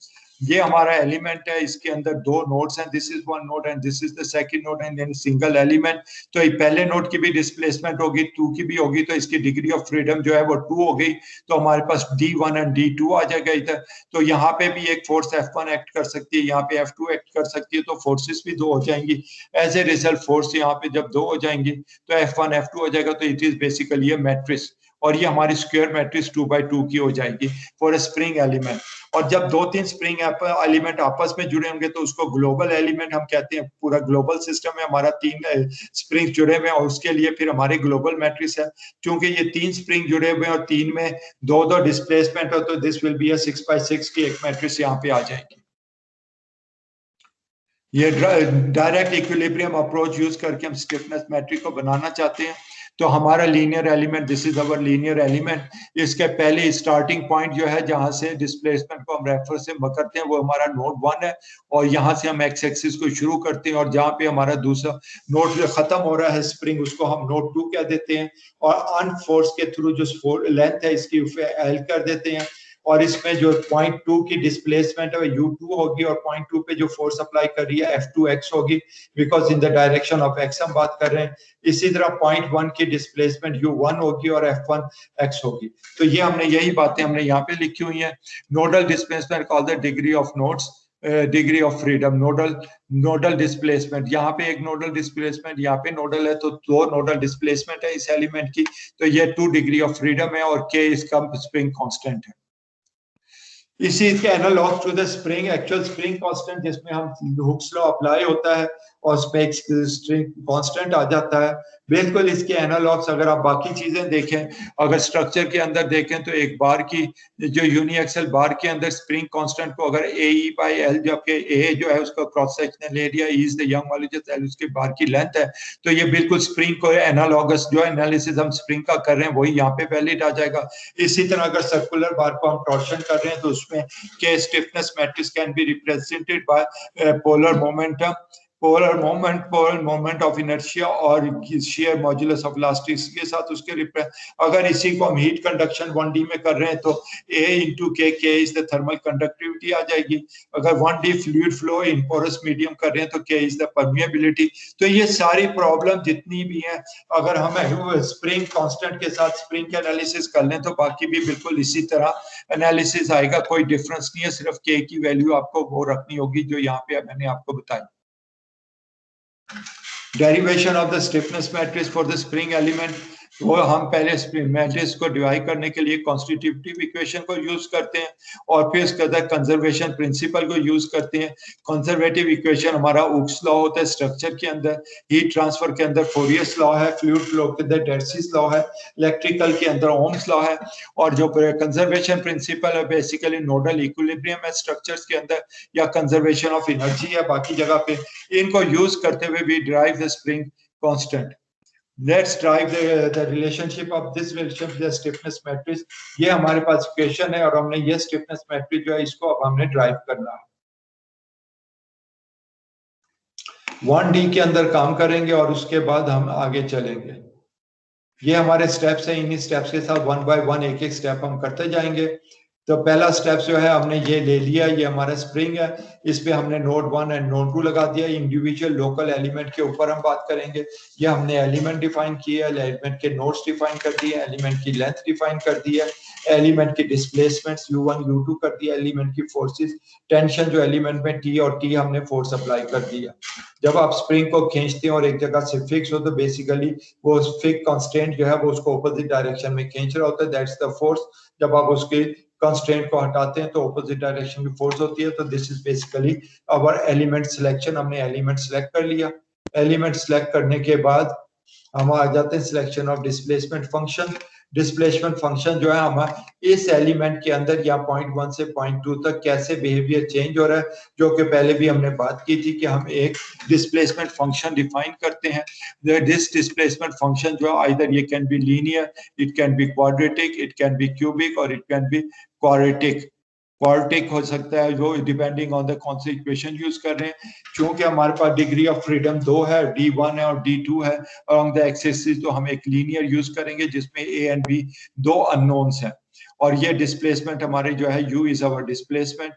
ये हमारा एलिमेंट है, इसके अंदर दो नोड्स हैं, this is one node and this is the second node and then single element. तो ये पहले नोड की भी डिस्प्लेसमेंट होगी, 2 की भी होगी, तो इसकी डिग्री ऑफ फ्रीडम जो है वो 2 हो गई। तो हमारे पास D1 एंड D2 आ जाएगा इधर। तो यहाँ पे भी एक फोर्स F1 एक्ट कर सकती है, यहाँ पे F2 एक्ट कर सकती है, तो फोर्सेस भी 2 हो जाएंगी। एज ए रिजल्ट फोर्स यहाँ पे जब 2 हो जाएंगी तो F1 F2 हो जाएगा। तो it is basically A matrix, और ये हमारी स्क्वायर मैट्रिक्स 2x2 की हो जाएगी फॉर अ स्प्रिंग एलिमेंट। और जब 2-3 स्प्रिंग एलिमेंट आपस में जुड़े होंगे तो उसको ग्लोबल एलिमेंट हम कहते हैं। पूरा ग्लोबल सिस्टम में हमारा 3 स्प्रिंग जुड़े हुए हैं और उसके लिए फिर हमारे ग्लोबल मैट्रिक्स है। क्योंकि ये 3 स्प्रिंग जुड़े हुए हैं और 3 में 2-2 डिस्प्लेसमेंट हो तो this will be a 6x6 की एक मैट्रिक्स यहाँ पे आ जाएगी। ये डायरेक्ट इक्विलिब्रियम अप्रोच यूज करके हम स्टिफनेस मैट्रिक्स को बनाना चाहते हैं। तो हमारा linear element, this is our linear element. इसके पहले स्टार्टिंग पॉइंट जो है जहां से डिस्प्लेसमेंट को हम रेफर से करते हैं वो हमारा नोड 1 है, और यहाँ से हम एक्स एक्सिस को शुरू करते हैं, और जहाँ पे हमारा दूसरा नोड जो खत्म हो रहा है स्प्रिंग उसको हम नोड 2 कह देते हैं, और अनफोर्स के थ्रू जो लेंथ है इसकी एल कर देते हैं। और इसमें जो पॉइंट 2 की डिस्प्लेसमेंट है वो U2 होगी, और पॉइंट 2 पे जो फोर्स अप्लाई कर रही है F2x होगी, because in the direction of x हम बात कर रहे हैं। इसी तरह पॉइंट 1 की डिस्प्लेसमेंट U1 होगी और F1x होगी। तो ये हमने यही बातें हमने यहाँ पे लिखी हुई हैं। Nodal displacement call the degree of nodes, degree of freedom. Nodal displacement, यहाँ पे एक नोडल डिस्प्लेसमेंट, यहाँ पे नोडल है, तो 2 नोडल डिस्प्लेसमेंट है इस एलिमेंट की। तो ये 2 डिग्री ऑफ फ्रीडम है, और K इसका स्प्रिंग कांस्टेंट है। इसी के analog to the spring actual spring constant, जिसमें हम हुक्स लॉ अप्लाई होता है और उसमें एक स्प्रिंग कांस्टेंट आ जाता है। बिल्कुल इसके एनालॉग्स अगर आप बाकी चीजें देखें, अगर स्ट्रक्चर के अंदर देखें तो एक बार की जो यूनिएक्सल बार के अंदर स्प्रिंग कांस्टेंट को अगर AE/L, जबकि A जो है उसका cross sectional area, E is the young molecule, L उसके बार की लेंथ है, तो ये बिल्कुल स्प्रिंग को एनालॉगस जो एनालिसिस हम स्प्रिंग का कर रहे हैं वही यहाँ पे वैलिड आ जाएगा। इसी तरह अगर सर्कुलर बार को हम टॉर्शन कर रहे हैं तो उसमें के stiffness matrix can be represented by polar momentum, polar moment of inertia और शेयर मॉड्यूलस ऑफ इलास्टिसिटी के साथ उसके अगर इसी को हम हीट कंडक्शन 1D में कर रहे हैं तो A into K, K is the thermal conductivity आ जाएगी। अगर 1D fluid flow in porous medium कर रहे हैं तो K इज द परमिएबिलिटी। तो ये सारी प्रॉब्लम जितनी भी हैं अगर हम स्प्रिंग कांस्टेंट के साथ स्प्रिंग के एनालिसिस कर लें तो बाकी भी बिल्कुल इसी तरह एनालिसिस आएगा, कोई डिफरेंस नहीं है, सिर्फ K की वैल्यू आपको वो रखनी होगी जो यहाँ पे मैंने आपको बताई। Derivation of the stiffness matrix for the spring element, वो हम पहले स्प्रिंग मैट्रिक्स को डिवाइड करने के लिए कॉन्स्टिट्यूटिव इक्वेशन को यूज करते हैं और फिर उसके बाद कंजर्वेशन प्रिंसिपल को यूज करते हैं। कंजर्वेटिव इक्वेशन हमारा हुक्स लॉ होता है स्ट्रक्चर के अंदर, हीट ट्रांसफर के अंदर फोरियर्स लॉ है, फ्लूइड फ्लो के अंदर डर्सीस लॉ है, इलेक्ट्रिकल के अंदर ओम्स लॉ है, और जो कंजर्वेशन प्रिंसिपल है बेसिकली नोडल इक्विलिब्रियम है स्ट्रक्चर्स के अंदर, या कंजर्वेशन ऑफ एनर्जी है बाकी जगह पे। इनको यूज करते हुए भी derive the spring constant. Let's drive the relationship of this relationship the stiffness matrix. ये हमारे पास इक्वेशन है और हमने ये स्टिफनेस मैट्रिक्स जो है इसको अब हमने ड्राइव करना है। 1D के अंदर काम करेंगे और उसके बाद हम आगे चलेंगे। ये हमारे स्टेप्स हैं, इन्हीं स्टेप्स के साथ 1 बाय 1 एक एक स्टेप हम करते जाएंगे। तो पहला स्टेप जो है हमने ये ले लिया, ये हमारा स्प्रिंग है, इस पे हमने नोड 1 एंड नोड 2 लगा दिया। इंडिविजुअल लोकल एलिमेंट के ऊपर हम बात करेंगे। ये हमने एलिमेंट डिफाइन किया, एलिमेंट के नोड्स डिफाइन कर दिए, एलिमेंट की लेंथ डिफाइन कर दी है, एलिमेंट की डिस्प्लेसमेंट्स u1 u2 कर दिया, एलिमेंट की फोर्सेस, टेंशन जो एलिमेंट में T और T हमने फोर्स अप्लाई कर दिया। जब आप स्प्रिंग को खींचते हैं और एक जगह से फिक्स हो तो बेसिकली वो फिक्स कांस्टेंट जो है वो उसको ऑपोजिट डायरेक्शन में खींच रहा होता है, दैट्स द फोर्स। जब आप उसके कांस्टेंट को हटाते हैं तो ऑपोजिट डायरेक्शन की फोर्स होती है। तो this is basically our element selection. हमने एलिमेंट सिलेक्ट कर लिया। एलिमेंट सिलेक्ट करने के बाद हम आ जाते हैं selection of displacement function. Displacement function जो है हमारे इस एलिमेंट के अंदर या पॉइंट 1 से पॉइंट 2 तक कैसे बिहेवियर चेंज हो रहा है, जो कि पहले भी हमने बात की थी कि हम एक डिस्प्लेसमेंट फंक्शन डिफाइन करते हैं। दिस डिस्प्लेसमेंट फंक्शन जो है आइदर ये can be linear, it can be quadratic, it can be cubic और it can be quadratic. Quadratic हो सकता है जो डिपेंडिंग ऑन द कौन सी इक्वेशन यूज कर रहे हैं। क्योंकि हमारे पास डिग्री ऑफ फ्रीडम 2 है, D1 है और D2 है, अलोंग द एक्सिस तो हम एक लीनियर यूज करेंगे जिसमें A एंड B दो अननोन्स हैं। और ये डिस्प्लेसमेंट हमारे जो है u इज आवर डिस्प्लेसमेंट।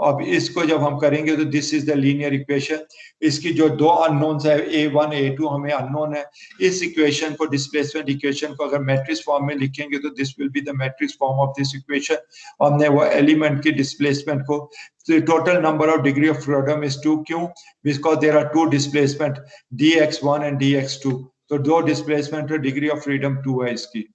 अब इसको जब हम करेंगे तो this is the linear equation. इसकी जो दो अननोन्स है A1 A2 हमें अननोन है। इस इक्वेशन को डिस्प्लेसमेंट इक्वेशन को अगर मैट्रिक्स फॉर्म में लिखेंगे तो this will be the matrix form of this equation. हमने वो एलिमेंट की डिस्प्लेसमेंट को total number of degree of freedom is 2। क्यों? Because there are 2 displacement dx1 and dx2। तो दो डिस्प्लेसमेंट और डिग्री ऑफ फ्रीडम 2 है इसकी।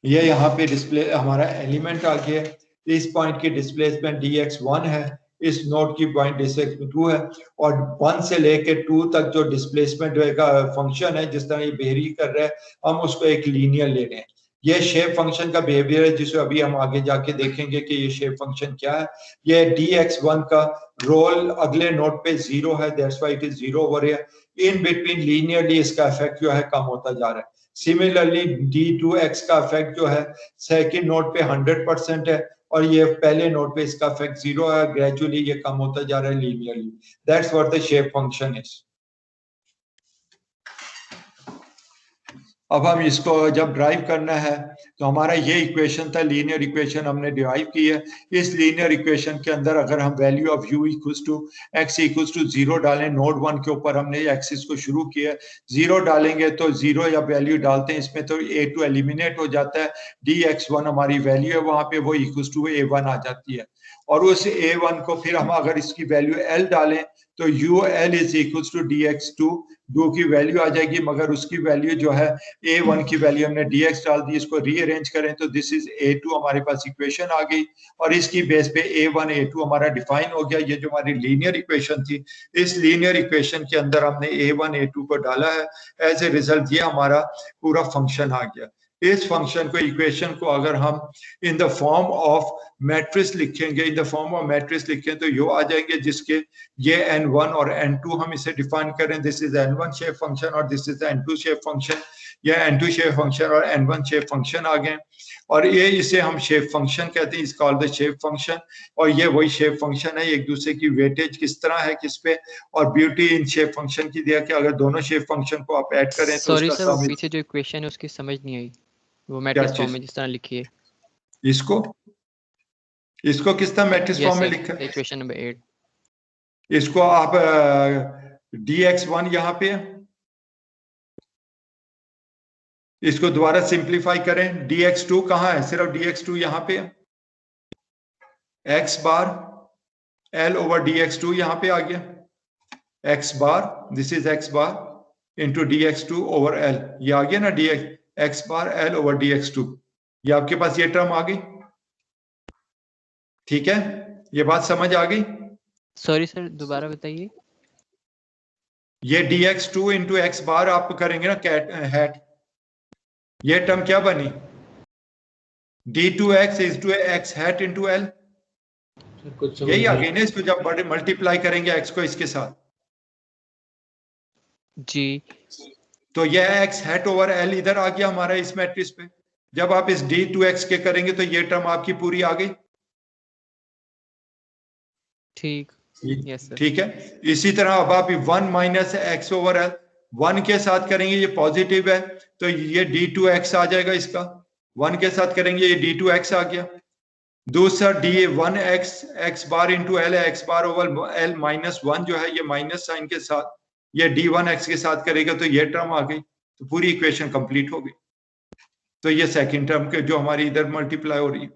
ये यहाँ पे डिस्प्ले हमारा एलिमेंट आ गया। इस पॉइंट की डिस्प्लेसमेंट dx1 है, इस नोड की पॉइंट dx2 है और 1 से लेके 2 तक जो डिस्प्लेसमेंट का फंक्शन है जिस तरह ये वेरी कर रहा है हम उसको एक लीनियर ले रहे हैं। ये शेप फंक्शन का बिहेवियर है जिसे अभी हम आगे जाके देखेंगे कि ये शेप फंक्शन क्या है। ये dx1 का रोल अगले नोड पे 0 है, that's why it is 0 over here. In between linearly इसका इफेक्ट जो है कम होता जा रहा है। सिमिलरली D2x का इफेक्ट जो है सेकंड नोड पे 100% है और ये पहले नोड पे इसका इफेक्ट 0 है। ग्रेजुअली ये कम होता जा रहा है linearly. That's what the shape function is. अब हम इसको जब ड्राइव करना है तो हमारा ये इक्वेशन था, लीनियर इक्वेशन हमने डिराइव की है। इस लीनियर इक्वेशन के अंदर अगर हम value of u equals to x equals to 0 डालें, नोड 1 के ऊपर हमने एक्सिस को शुरू किया, 0 डालेंगे तो 0 या वैल्यू डालते हैं इसमें तो a2 एलिमिनेट हो जाता है। dx1 हमारी वैल्यू है, वहां पे वो इक्वल्स टू a1 आ जाती है और उस a1 को फिर हम अगर इसकी वैल्यू l डालें तो ul is equals to dx2। दो की वैल्यू आ जाएगी मगर उसकी वैल्यू जो है a1 की वैल्यू हमने dx डाल दी। इसको रीअरेंज करें तो दिस इज a2 हमारे पास इक्वेशन आ गई और इसकी बेस पे a1 a2 हमारा डिफाइन हो गया। ये जो हमारी लीनियर इक्वेशन थी, इस लीनियर इक्वेशन के अंदर हमने a1 a2 को डाला है। एज ए रिजल्ट ये हमारा पूरा फंक्शन आ गया। इस फंक्शन को इक्वेशन को अगर हम in the form of matrix लिखेंगे, in the form of matrix लिखें तो यो आ जाएंगे जिसके ये n1 और n2 हम इसे डिफाइन करें। This is n1 shape function और this is n2 shape function. ये n2 शेप फंक्शन और n1 शेप फंक्शन आ गए और ये इसे हम शेप फंक्शन कहते हैं, इस कॉल्ड द शेप फंक्शन। और ये वही शेप फंक्शन है, एक दूसरे की वेटेज किस तरह है किस पे। और ब्यूटी इन शेप फंक्शन की दिया कि अगर दोनों शेप फंक्शन को आप ऐड करें तो सॉरी सर, वो पीछे जो इक्वेशन है उसकी समझ नहीं आई, वो मैट्रिक्स फॉर्म में जिस तरह लिखी है। इसको किस तरह मैट्रिक्स फॉर्म में लिखा है? Equation number 8। इसको आप dx1 यहाँ पे है, इसको दोबारा सिंप्लीफाई करें। dx2 कहाँ है? सिर्फ dx2 यहाँ पे है। x बार l ओवर dx2 यहाँ पे आ गया। x bar, this is x bar into dx2 over l, ये आ गया ना x बार l ओवर dx2। ये आपके पास ये टर्म आ गई, ठीक है? ये बात समझ आ गई? सॉरी सर, दोबारा बताइए। ये dx2 इंटू x बार आप करेंगे ना कैट हैट, ये टर्म क्या बनी? d2x is two x hat into l। यही आ गई ना। इसको जब बड़े मल्टीप्लाई करेंगे x को इसके साथ जी। तो ये x हैट ओवर l इधर आ गया हमारा इस मैट्रिक्स पे। जब आप इस d2x के करेंगे तो ये टर्म आपकी पूरी आ गई। ठीक। Yes sir. ठीक है। इसी तरह अब आप 1 माइनस एक्स ओवर एल 1 के साथ करेंगे, ये पॉजिटिव है तो ये d2x आ जाएगा। इसका 1 के साथ करेंगे ये d2x आ गया। दूसरा d1x x bar into L है, x बार ओवर एल माइनस 1 जो है ये माइनस साइन के साथ, ये d1x के साथ करेगा तो ये टर्म आ गई। तो पूरी इक्वेशन कंप्लीट हो गई। तो ये सेकंड टर्म के जो हमारी इधर मल्टीप्लाई हो रही है।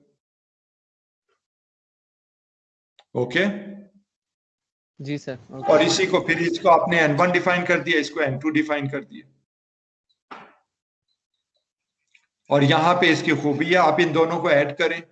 ओके जी सर। और इसी को फिर इसको आपने n1 डिफाइन कर दिया, इसको n2 डिफाइन कर दिया। और यहां पे इसकी खूबी है, आप इन दोनों को ऐड करें,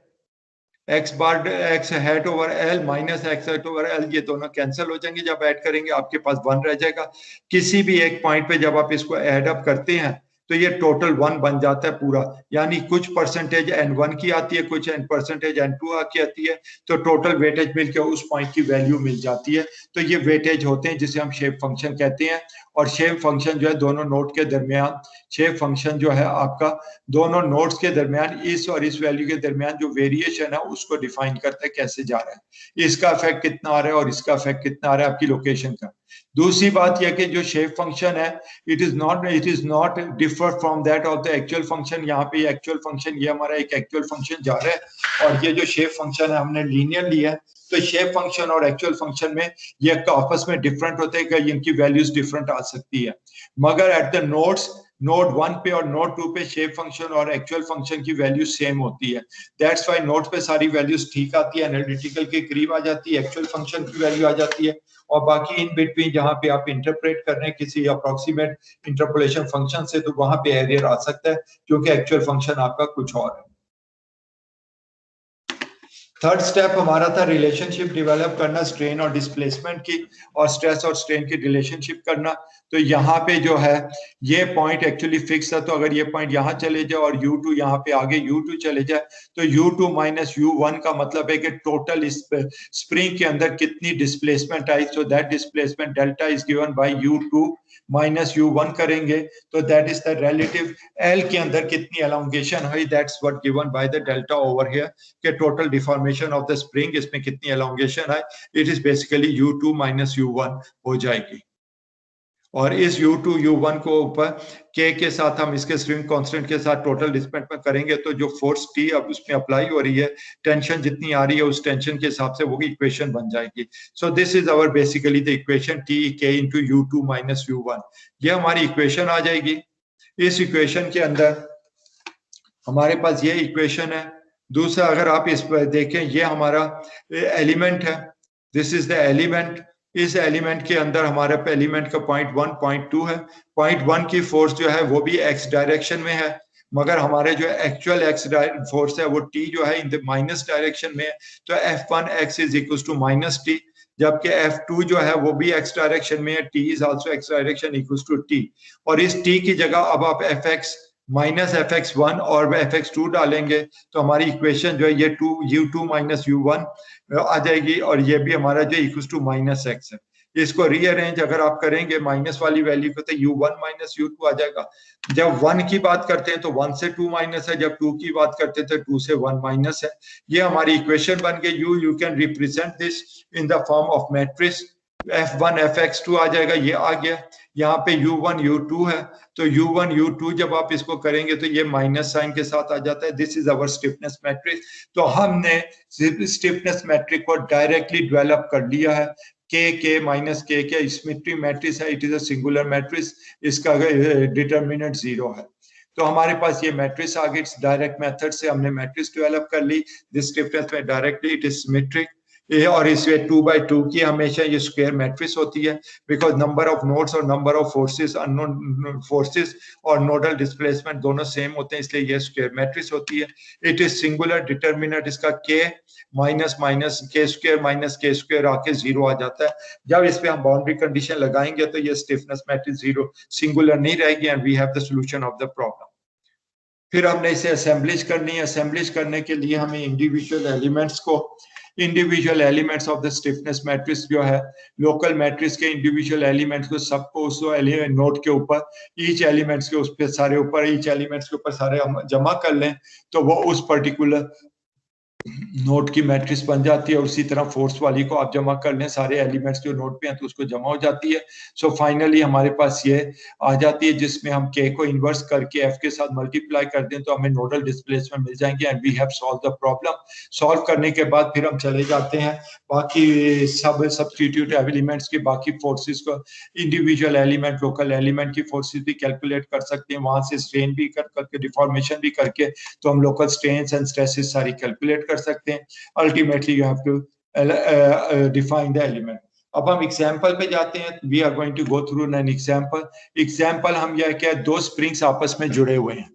x बार x hat over l minus x hat over l, ये दोनों कैंसिल हो जाएंगे। जब ऐड करेंगे आपके पास 1 रह जाएगा। किसी भी एक पॉइंट पे जब आप इसको ऐड अप करते हैं तो ये टोटल 1 बन जाता है पूरा। यानी कुछ परसेंटेज n1 की आती है, कुछ परसेंटेज n2 की आती है, तो टोटल वेटेज मिलकर उस पॉइंट की वैल्यू मिल जाती है। तो ये वेटेज होते हैं जिसे हम शेप फंक्शन कहते हैं। और शेप फंक्शन जो है दोनों नोड के दरमियान, शेप फंक्शन जो है आपका दोनों नोड्स के दरमियान इस और इस वैल्यू के दरमियान जो वेरिएशन है उसको डिफाइन करता है कैसे जा रहा है, इसका इफेक्ट कितना आ रहा है और इसका इफेक्ट कितना आ रहा है आपकी लोकेशन का। दूसरी बात यह कि जो शेप फंक्शन है it is not differ from that of the actual function. यहाँ पे एक्चुअल फंक्शन, ये हमारा एक एक्चुअल फंक्शन जा रहा है और ये जो शेप फंक्शन है हमने लीनियर लिया है। तो शेप फंक्शन और एक्चुअल फंक्शन में ये आपस में डिफरेंट होते हैं, इनकी वैल्यूज डिफरेंट आ सकती है। मगर एट द नोड्स, नोड 1 पे और नोड 2 पे शेप फंक्शन और एक्चुअल फंक्शन की वैल्यू सेम होती है। दैट्स व्हाई नोड पे सारी वैल्यूज ठीक आती है, एनालिटिकल के करीब आ जाती है, एक्चुअल फंक्शन की वैल्यू आ जाती है। और बाकी इन बिटवीन जहां पे आप इंटरप्रेट कर रहे हैं किसी अप्रोक्सीमेट इंटरपोलेशन फंक्शन से, तो वहां पे एरर आ सकता है क्योंकि एक्चुअल फंक्शन आपका कुछ और है। थर्ड स्टेप हमारा था रिलेशनशिप डेवलप करना स्ट्रेन और डिस्प्लेसमेंट की, और स्ट्रेस और स्ट्रेन की रिलेशनशिप करना। तो यहाँ पे जो है ये पॉइंट एक्चुअली फिक्स है, तो अगर ये पॉइंट यहाँ चले जाए और U2 यहाँ पे आगे U2 चले जाए तो U2 माइनस U1 का मतलब है कि टोटल इस स्प्रिंग के अंदर कितनी डिस्प्लेसमेंट आई। So that displacement delta is given by U2 minus U1 करेंगे तो that is the relative L के अंदर कितनी एलोंगेशन हुई, that's what given by the delta over here के total deformation of the spring, इसमें कितनी एलोंगेशन है, it is basically U2 minus U1 हो जाएगी। और इस U2 U1 को ऊपर K के साथ हम इसके स्प्रिंग कांस्टेंट के साथ टोटल डिस्प्लेसमेंट में करेंगे तो जो फोर्स T अब उसमें अप्लाई हो रही है, टेंशन जितनी आ रही है उस टेंशन के हिसाब से वो इक्वेशन बन जाएगी। So this is our basically the equation TK into U2 minus U1, ये हमारी इक्वेशन आ जाएगी। इस इक्वेशन के अंदर हमारे पास ये इक्वेशन है। दूसरा अगर आप इस पर देखें, ये हमारा एलिमेंट है, दिस इज द एलिमेंट। इस एलिमेंट के अंदर हमारे एलिमेंट का पॉइंट 1 पॉइंट 2 है। पॉइंट 1 की फोर्स जो है वो भी x डायरेक्शन में है, मगर हमारे जो एक्चुअल x फोर्स है वो t जो है इन द माइनस डायरेक्शन में है। तो F1x is equal to minus T, जबकि F2 जो है वो भी x डायरेक्शन में है, t is also x direction equal to t। और इस t की जगह अब आप fx माइनस fx1 और fx2 डालेंगे तो हमारी इक्वेशन जो है ये U2 माइनस U1 आ जाएगी, और ये भी हमारा जो इक्वल टू माइनस x है। इसको रीअरेंज अगर आप करेंगे माइनस वाली वैल्यू को तो U1 माइनस U2 आ जाएगा। जब 1 की बात करते हैं तो 1 से 2 माइनस है, जब 2 की बात करते हैं तो 2 से 1 माइनस है। ये हमारी इक्वेशन बन गई। You can represent this in the form of matrix, F1 Fx2 आ जाएगा, ये आ गया। यहाँ पे U1 U2 है, तो U1 U2 जब आप इसको करेंगे तो ये माइनस साइन के साथ आ जाता है। This is our stiffness matrix. तो हमने स्टिफनेस मैट्रिक को डायरेक्टली डेवलप कर लिया है। K minus K symmetry matrix है, it is a singular matrix, इसका डिटर्मिनेंट 0 है। तो हमारे पास ये मैट्रिक्स आ गई। डायरेक्ट मेथड से हमने मैट्रिक्स डेवलप कर ली। दिस स्टिफनेस में डायरेक्टली इट इज सिमेट्रिक। और इसमें 2/2 की हमेशा ये स्क्वायर मैट्रिक्स होती है, बिकॉज नंबर ऑफ नोड्स और number of forces, unknown forces और नोडल डिस्प्लेसमेंट दोनों सेम होते हैं, इसलिए ये स्क्वायर मैट्रिक्स होती है। इट इज सिंगुलर, डिटर्मिनेंट इसका K minus minus K square minus K square आके 0 आ जाता है। जब इस पे हम बाउंड्री कंडीशन लगाएंगे तो ये स्टिफनेस मैट्रिक्स 0 सिंगुलर नहीं रहेगी, and we have the solution of the problem. फिर हमने इसे असेंबलिश करनी है। असेंबलिश करने के लिए हमें इंडिविजुअल एलिमेंट्स को individual elements of the stiffness matrix जो है, लोकल मैट्रिक्स के इंडिविजुअल एलिमेंट्स को सबको उस नोड के ऊपर, ईच एलिमेंट्स के उस पे सारे ऊपर, ईच एलिमेंट्स के ऊपर सारे हम जमा कर लें तो वो उस पर्टिकुलर नोड की मैट्रिक्स बन जाती है। उसी तरह फोर्स वाली को आप जमा कर लें, सारे एलिमेंट्स जो नोड पे हैं तो उसको जमा हो जाती है। सो फाइनली हमारे पास ये आ जाती है जिसमें हम k को इन्वर्स करके f के साथ मल्टीप्लाई कर दें तो हमें नोडल डिस्प्लेसमेंट मिल जाएंगे and we have solve the problem. Solve करने के बाद फिर हम चले जाते हैं बाकी सब सब्स्टिट्यूट एलिमेंट्स की बाकी फोर्सेस को, इंडिविजुअल एलिमेंट, लोकल एलिमेंट की फोर्सेस भी कैलकुलेट कर सकते हैं, वहां से स्ट्रेन भी करके डिफॉर्मेशन भी करके तो हम लोकल स्ट्रेन्स एंड स्ट्रेसेस सारी कैलकुलेट कर सकते हैं। Ultimately you have to define the element. अब हम एग्जांपल पे जाते हैं। We are going to go through an example हम यह क्या, दो स्प्रिंग्स आपस में जुड़े हुए हैं,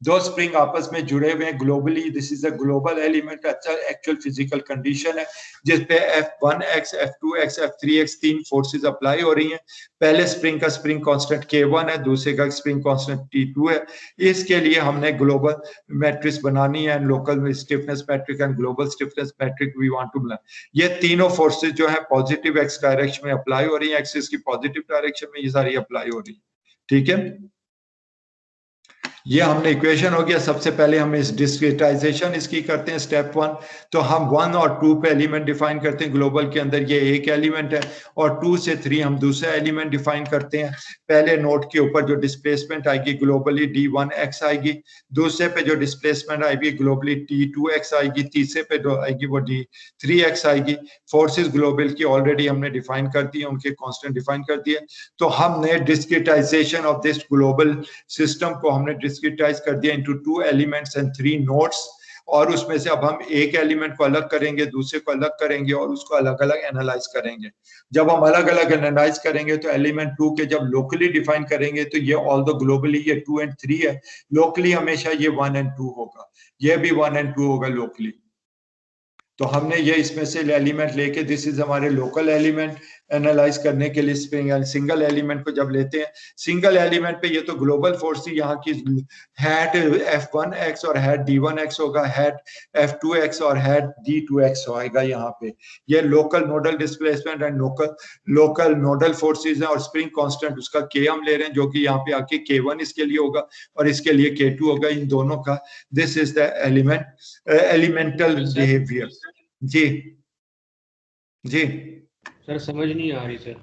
दो स्प्रिंग आपस में जुड़े हुए हैं globally, this is a global element, अच्छा एक्चुअल फिजिकल कंडीशन है जिसपे F1x, F2x, F3x तीन फोर्सेस अप्लाई हो रही हैं। पहले स्प्रिंग का स्प्रिंग कांस्टेंट K1 है, दूसरे का स्प्रिंग कांस्टेंट T2 है। इसके लिए हमने ग्लोबल मैट्रिक्स बनानी है, local stiffness matrix and global stiffness matrix we want to बना। ये तीनों फोर्सेस जो है पॉजिटिव x डायरेक्शन में अप्लाई हो रही है, एक्सिस की पॉजिटिव डायरेक्शन में ये सारी अप्लाई हो रही है, ठीक है। ये हमने इक्वेशन हो गया। सबसे पहले हम इस डिस्क्रिटाइजेशन इसकी करते हैं स्टेप 1। तो हम 1 और 2 पे एलिमेंट डिफाइन करते हैं ग्लोबल के अंदर, ये एक एलिमेंट है, और 2 से 3 हम दूसरा एलिमेंट डिफाइन करते हैं। पहले नोड के ऊपर जो डिस्प्लेसमेंट आएगी ग्लोबली D1x आएगी, दूसरे पे जो डिस्प्लेसमेंट आएगी ग्लोबली T2x आएगी, तीसरे पे जो आएगी वो D3x आएगी। फोर्सेस ग्लोबल की ऑलरेडी हमने डिफाइन कर दी है, उनके कांस्टेंट डिफाइन कर दिए। तो हमने discretization of this global system को हमने डिस्क्रिटाइज कर दिया इनटू 2 एलिमेंट्स एंड 3 नोड्स, और उसमें से अब हम एक एलिमेंट को अलग करेंगे, दूसरे को अलग करेंगे और उसको अलग अलग एनालाइज करेंगे। जब हम अलग अलग एनालाइज करेंगे तो एलिमेंट 2 के जब लोकली डिफाइन करेंगे तो ये ऑल द ग्लोबली ये 2 and 3 है, लोकली हमेशा ये 1 and 2 होगा, ये भी 1 and 2 होगा लोकली। तो हमने ये इसमें से एलिमेंट लेके, दिस इज हमारे लोकल एलिमेंट एनालाइज करने के लिए स्प्रिंग सिंगल एलिमेंट को जब लेते हैं, सिंगल एलिमेंट पे ये तो ग्लोबल फोर्स थी, यहाँ की हैट F1x और हैट D1x होगा, हैट F2x और हैट D2x होगा। यहाँ पे ये local nodal displacement and local nodal forces हैं, और स्प्रिंग कांस्टेंट उसका K हम ले रहे हैं जो कि यहाँ पे आके K1 इसके लिए होगा और इसके लिए K2 होगा, इन दोनों का। This is the elemental behaviour. जी जी सर समझ नहीं आ रही सर।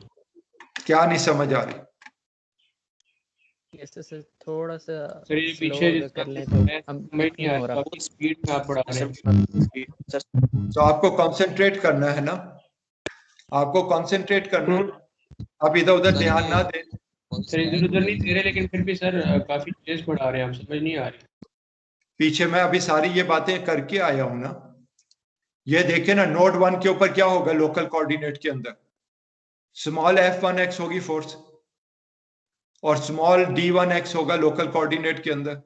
क्या नहीं समझ आ रही? सर थोड़ा सा सर ये पीछे कर लें तो समझ नहीं आ रहा, काफी स्पीड में आप बढ़ा रहे हैं। तो आपको कंसंट्रेट करना है ना, आपको कंसंट्रेट करना है, आप इधर उधर ध्यान ना दें। सर इधर उधर नहीं दे रहे, लेकिन फिर भी सर काफी तेज बढ़ा रहे हैं, हम समझ नहीं आ रही। पीछे मैं अभी सारी ये बातें करके आया हूं ना। ये देखे ना, नोड 1 के ऊपर क्या होगा लोकल कोऑर्डिनेट के अंदर, स्मॉल F1x होगी फोर्स और स्मॉल D1x होगा लोकल कोऑर्डिनेट के अंदर,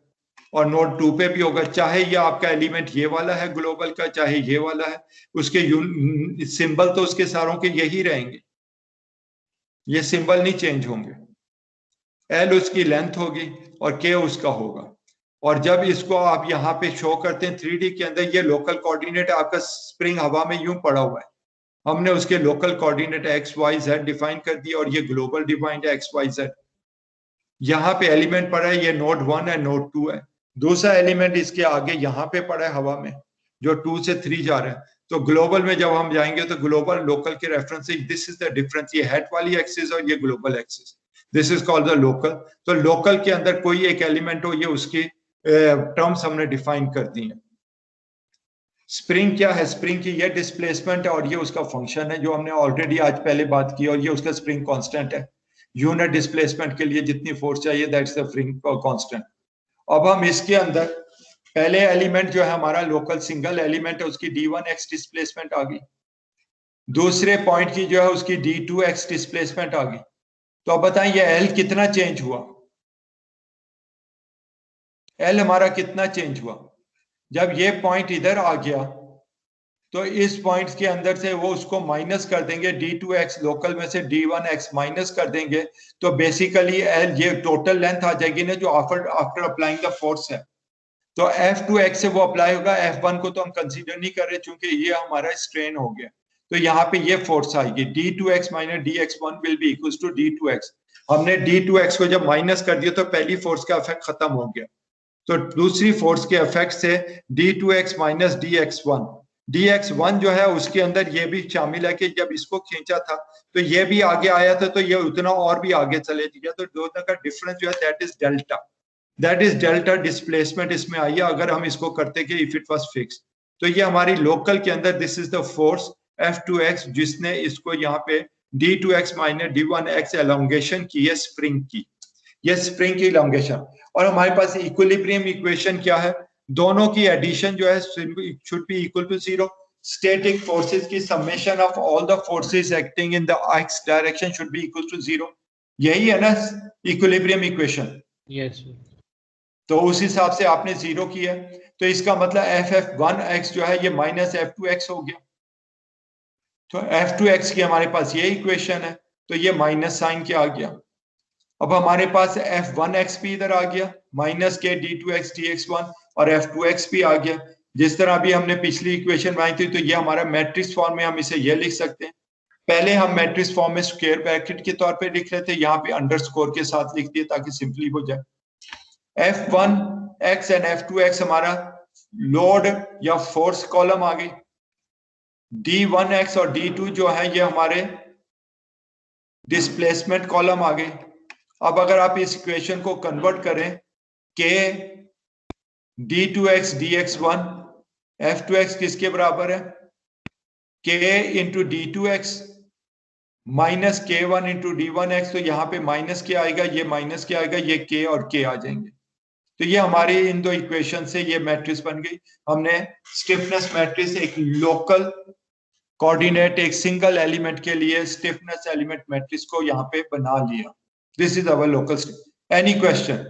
और नोड 2 पे भी होगा, चाहे ये आपका एलिमेंट ये वाला है ग्लोबल का, चाहे ये वाला है, उसके सिंबल तो उसके सारों के यही रहेंगे, ये सिंबल नहीं चेंज होंगे। L उसकी लेंथ होगी और K उसका होगा। और जब इसको आप यहाँ पे शो करते हैं 3D के अंदर, ये लोकल कोऑर्डिनेट आपका स्प्रिंग हवा में यूं पड़ा हुआ है, हमने उसके लोकल कोऑर्डिनेट XYZ डिफाइन कर दिया और ये ग्लोबल डिफाइंड है XYZ। यहाँ पे एलिमेंट पड़ा है, ये नोड 1 है, नोड 2 है, दूसरा एलिमेंट इसके आगे यहाँ पे पड़ा है हवा में जो 2 से 3 जा रहा है। तो ग्लोबल में जब हम जाएंगे तो ग्लोबल लोकल के रेफरेंस से, दिस इज द डिफरेंस, ये हेड वाली एक्सिस और ये global axis, this is called the local. तो लोकल के अंदर कोई एक एलिमेंट हो, ये उसकी टर्म्स हमने डिफाइन कर दी हैं। स्प्रिंग क्या है, स्प्रिंग की ये डिस्प्लेसमेंट है और ये उसका फंक्शन है जो हमने ऑलरेडी आज पहले बात की, और ये उसका स्प्रिंग कांस्टेंट है। यूनिट डिस्प्लेसमेंट के लिए जितनी फोर्स चाहिए दैट्स द स्प्रिंग कांस्टेंट। अब हम इसके अंदर पहले एलिमेंट जो है हमारा लोकल सिंगल एलिमेंट है, उसकी D1x डिस्प्लेसमेंट आ गई, दूसरे पॉइंट की जो है उसकी D2x डिस्प्लेसमेंट आ गई। तो अब बताएं ये L कितना चेंज हुआ, L हमारा कितना चेंज हुआ। जब ये पॉइंट इधर आ गया तो इस पॉइंट के अंदर से वो उसको माइनस कर देंगे, D2x लोकल में से D1x माइनस कर देंगे, तो बेसिकली L ये टोटल लेंथ आ जाएगी ना जो आफ्टर अप्लाइंग द फोर्स है। तो F2x से वो अप्लाई होगा, F1 को तो हम कंसीडर नहीं कर रहे क्योंकि ये हमारा स्ट्रेन हो गया। तो यहाँ पे ये फोर्स आएगी D2x minus dx1 will be equals to D2x। हमने D2x को जब माइनस कर दिया तो पहली फोर्स का इफेक्ट खत्म हो गया, तो दूसरी फोर्स के इफेक्ट से D2x माइनस dx1 जो है उसके अंदर ये भी शामिल है कि जब इसको खींचा था तो ये भी आगे आया था, तो ये उतना और भी आगे चले गया, तो दोनों का डिफरेंस जो है दैट इज डेल्टा डिस्प्लेसमेंट इसमें आई है। अगर हम इसको करते कि इफ इट वाज फिक्स, तो ये हमारी लोकल के अंदर this is the force F2x जिसने इसको यहाँ पे D2x माइनस D1x एलोंगेशन की है स्प्रिंग की, ये स्प्रिंग की एलोंगेशन। और हमारे पास इक्विलिब्रियम इक्वेशन क्या है, दोनों की एडिशन जो है should be equal to 0। Static forces की summation of all the forces acting in the x direction should be equal to 0। यही है ना इक्विलिब्रियम इक्वेशन? यस। तो उस हिसाब से आपने 0 किया, तो इसका मतलब F1x जो है ये माइनस F2x हो गया। तो F2x की हमारे पास ये इक्वेशन है, तो ये माइनस साइन क्या आ गया। अब हमारे पास F1x भी इधर आ गया माइनस के D2x dx1, और F2x भी आ गया। जिस तरह अभी हमने पिछली इक्वेशन बनाई थी, तो ये हमारा मैट्रिक्स फॉर्म में हम इसे ये लिख सकते हैं। पहले हम मैट्रिक्स फॉर्म में स्क्वायर ब्रैकेट के तौर पे लिख रहे थे, यहाँ पे अंडरस्कोर के साथ लिख दिए ताकि सिंपली हो जाए। F1x एंड F2x हमारा लोड या फोर्स कॉलम आ गई, D1x और D2 जो है ये हमारे डिस्प्लेसमेंट कॉलम आ गए। अब अगर आप इस इक्वेशन को कन्वर्ट करें के D2x dx1, F2x किसके बराबर है, K into D2x minus K1 into D1x, तो यहाँ पे माइनस के आएगा, ये माइनस के आएगा, ये K और K आ जाएंगे। तो ये हमारी इन दो इक्वेशन से ये मैट्रिक्स बन गई। हमने स्टिफनेस मैट्रिक्स एक लोकल कोऑर्डिनेट एक सिंगल एलिमेंट के लिए स्टिफनेस एलिमेंट मैट्रिक्स को यहाँ पे बना लिया। This is our local. Any question?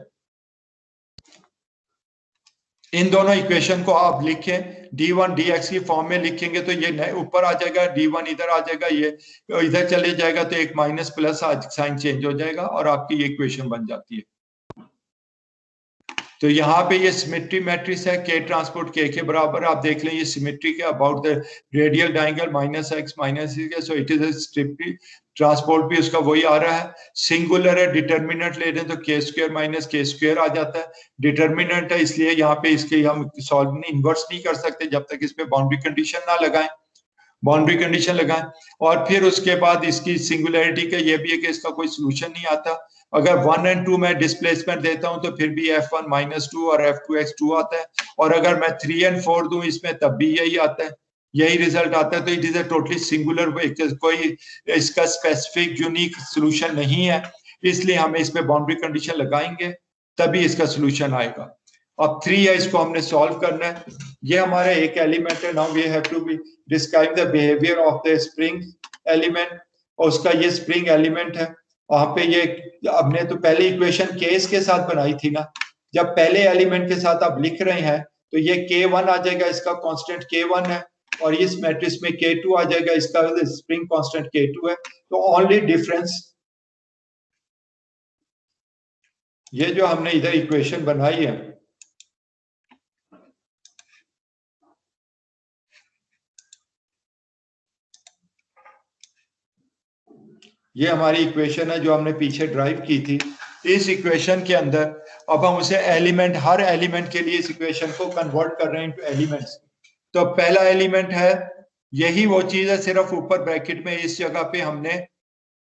इन दोनों इक्वेशन को आप लिखें, D1 dx की फॉर्म में लिखेंगे तो ये ऊपर आ जाएगा, D1 इधर आ जाएगा, ये इधर चले जाएगा, तो एक माइनस प्लस साइन चेंज हो जाएगा और आपकी ये इक्वेशन बन जाती है। तो यहाँ पे ये सिमेट्री मैट्रिक्स है, K ट्रांसपोर्ट K के बराबर। आप देख लें ये सिमेट्री के about the radial diagonal minus x minus है, so it is a symmetry. Transport भी उसका वही आ रहा है। सिंगुलर है, डिटर्मिनेंट ले लें तो k square minus k square आ जाता है। डिटर्मिनेंट है इसलिए यहाँ पे इसके हम सॉल्व नहीं, इन्वर्स नहीं कर सकते जब तक इस पे बाउंड्री कंडीशन ना लगाएं, बाउंड्री कंडीशन लगाएं। और फिर उसके बाद इसकी सिंगुलैरिटी का ये भी है कि इसका कोई सोल्यूशन नहीं आता। अगर 1 और 2 में डिस्प्लेसमेंट देता हूं तो फिर भी F1 माइनस 2 और F2x 2 आता है, और अगर मैं 3 और 4 दूं इसमें तब भी यही आता है, यही रिजल्ट आता है। तो it is a totally singular, कोई इसका स्पेसिफिक यूनिक सोल्यूशन नहीं है, इसलिए हमें इस पे बाउंड्री कंडीशन लगाएंगे तभी इसका सोल्यूशन आएगा। अब 3 है, इसको हमने सॉल्व करना है। ये हमारा एक एलिमेंट है। Now we have to be describe the behaviour of the spring element, और उसका ये स्प्रिंग एलिमेंट है। वहां पे ये हमने तो पहले इक्वेशन केस के साथ बनाई थी ना, जब पहले एलिमेंट के साथ आप लिख रहे हैं तो ये K1 आ जाएगा, इसका कांस्टेंट K1 है, और इस मैट्रिक्स में K2 आ जाएगा, इसका स्प्रिंग कांस्टेंट K2 है। तो ओनली डिफरेंस ये जो हमने इधर इक्वेशन बनाई है, ये हमारी इक्वेशन है जो हमने पीछे ड्राइव की थी। इस इक्वेशन के अंदर अब हम उसे एलिमेंट, हर एलिमेंट के लिए इस इक्वेशन को कन्वर्ट कर रहे हैं इनटू एलिमेंट्स। तो पहला एलिमेंट है, यही वो चीज है, सिर्फ ऊपर ब्रैकेट में इस जगह पे हमने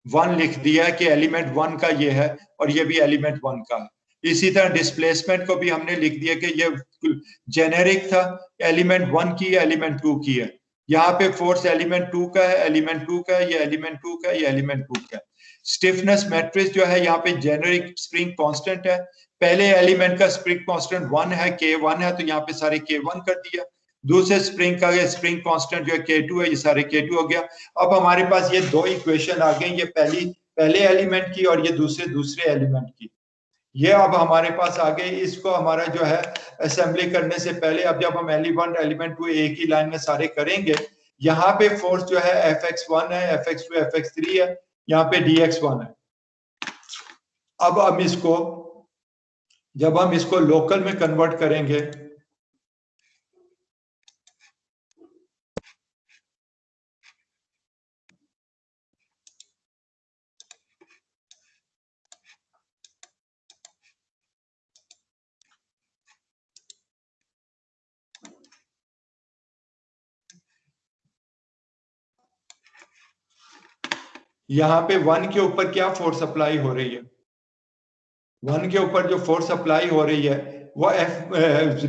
1 लिख दिया है कि एलिमेंट 1 का ये है और ये भी एलिमेंट 1 का है। इसी तरह डिस्प्लेसमेंट को भी हमने लिख दिया कि ये जेनेरिक था, एलिमेंट 1 की है, एलिमेंट 2 की है। यहाँ पे फोर्स एलिमेंट 2 का है, एलिमेंट 2 का है, ये एलिमेंट 2 का है, ये एलिमेंट 2 का है। स्टिफनेस मैट्रिक्स जो है यहाँ पे जेनेरिक स्प्रिंग कांस्टेंट है। पहले एलिमेंट का स्प्रिंग कांस्टेंट 1 है, K1 है, तो यहाँ पे सारे K1 कर दिया। दूसरे स्प्रिंग का स्प्रिंग कांस्टेंट जो है K2 है, ये सारे K2 हो गया। अब हमारे पास ये दो इक्वेशन आ गई, ये पहले एलिमेंट की और ये दूसरे एलिमेंट की। ये अब हमारे पास आ गए। इसको हमारा जो है असेंबली करने से पहले, अब जब हम एलिमेंट 2 एक ही लाइन में सारे करेंगे, यहाँ पे फोर्स जो है Fx1 है, Fx2 Fx3 है, यहाँ पे dx1 है। अब हम इसको, जब हम इसको लोकल में कन्वर्ट करेंगे यहाँ पे 1 के ऊपर क्या फोर्स अप्लाई हो रही है? 1 के ऊपर जो फोर्स अप्लाई हो रही है वो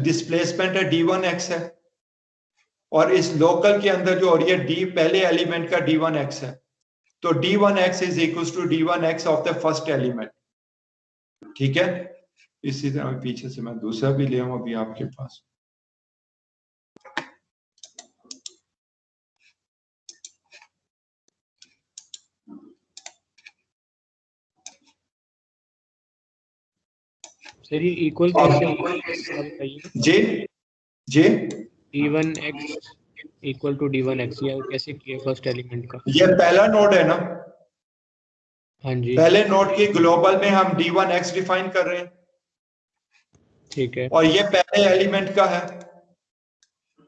डिस्प्लेसमेंट है d1x है, और इस लोकल के अंदर जो हो रही है d पहले एलिमेंट का d1x है, तो d1x is equal to d1x of the first element. ठीक है, इसी तरह पीछे से मैं दूसरा भी ले आऊं अभी आपके पास। सर ये इक्वल कैसे होगा बताइए। जी जी, d1x इक्वल टू d1x, या कैसे किया फर्स्ट एलिमेंट का? ये पहला नोड है ना, हाँ जी पहले नोड की ग्लोबल में हम d1x डिफाइन कर रहे हैं, ठीक है। और ये पहले एलिमेंट का है,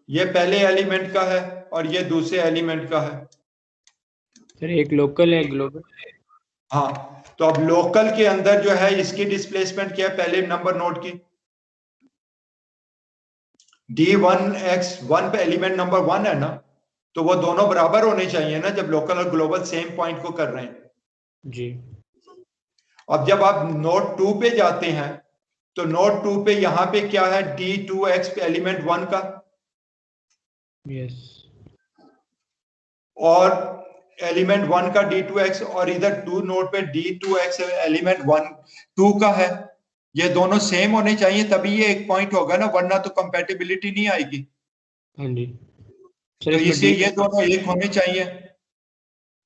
ये पहले एलिमेंट का है और ये दूसरे एलिमेंट का है। सर एक लोकल है ग्लोबल। हाँ, तो अब लोकल के अंदर जो है इसकी डिस्प्लेसमेंट क्या है पहले नंबर नोड की? d1x 1 पे एलिमेंट नंबर 1 है ना, तो वो दोनों बराबर होने चाहिए ना जब लोकल और ग्लोबल सेम पॉइंट को कर रहे हैं जी। अब जब आप नोड 2 पे जाते हैं तो नोड 2 पे यहाँ पे क्या है d2x एलिमेंट 1 का, यस, और एलिमेंट 1 का d2x, और इधर 2 नोड पे d2x एलिमेंट 2 का है। ये दोनों सेम होने चाहिए तभी ये एक पॉइंट होगा ना, वरना तो कंपैटिबिलिटी नहीं आएगी। हाँ जी तो इसलिए ये दोनों एक होने चाहिए।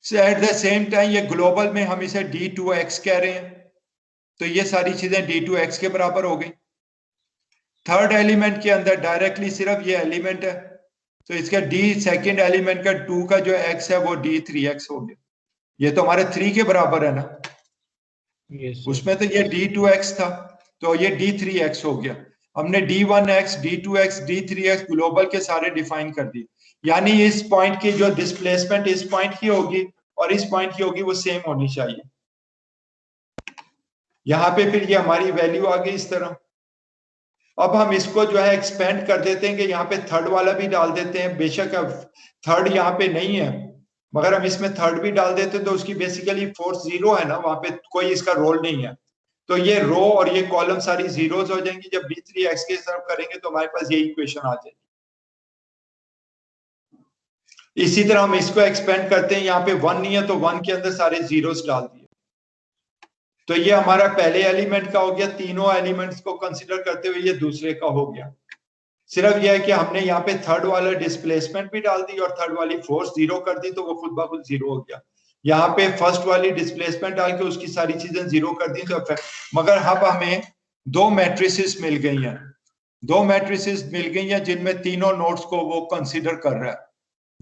एट द सेम टाइम ये ग्लोबल में हम इसे d2x कह रहे हैं, तो ये सारी चीजें d2x के बराबर हो गई। थर्ड एलिमेंट के अंदर डायरेक्टली सिर्फ ये एलिमेंट है, तो इसका d सेकेंड एलिमेंट का 2 का जो x है वो d3x हो गया। ये तो हमारे 3 के बराबर है ना, यस उसमें तो ये d2x था, तो ये d3x हो गया। हमने d1x, d2x, d3x ग्लोबल के सारे डिफाइन कर दिए, यानी इस पॉइंट की जो डिस्प्लेसमेंट इस पॉइंट की होगी और इस पॉइंट की होगी वो सेम होनी चाहिए। यहाँ पे फिर ये हमारी वैल्यू आ गई इस तरह। अब हम इसको जो है एक्सपेंड कर देते हैं कि यहाँ पे थर्ड वाला भी डाल देते हैं। बेशक अब थर्ड यहाँ पे नहीं है, मगर हम इसमें थर्ड भी डाल देते हैं तो उसकी बेसिकली फोर्स 0 है ना, वहां पे कोई इसका रोल नहीं है, तो ये रो और ये कॉलम सारी जीरोस हो जाएंगी। जब d3x के तरफ करेंगे तो हमारे पास ये इक्वेशन आ जाएगी। इसी तरह हम इसको एक्सपेंड करते हैं, यहाँ पे 1 नहीं है तो 1 के अंदर सारे जीरोस डाल दिए, तो ये हमारा पहले एलिमेंट का हो गया। तीनों एलिमेंट्स को कंसीडर करते हुए ये दूसरे का हो गया। सिर्फ यह है कि हमने यहाँ पे थर्ड वाला डिस्प्लेसमेंट भी डाल दी और थर्ड वाली फोर्स 0 कर दी, तो वो खुद ब खुद 0 हो गया। यहाँ पे फर्स्ट वाली डिस्प्लेसमेंट डाल के उसकी सारी चीजें 0 कर दी, तो मगर अब हमें 2 मैट्रिसेस मिल गई हैं, 2 मैट्रिसेस मिल गई हैं जिनमें तीनों नोड्स को वो कंसीडर कर रहा है।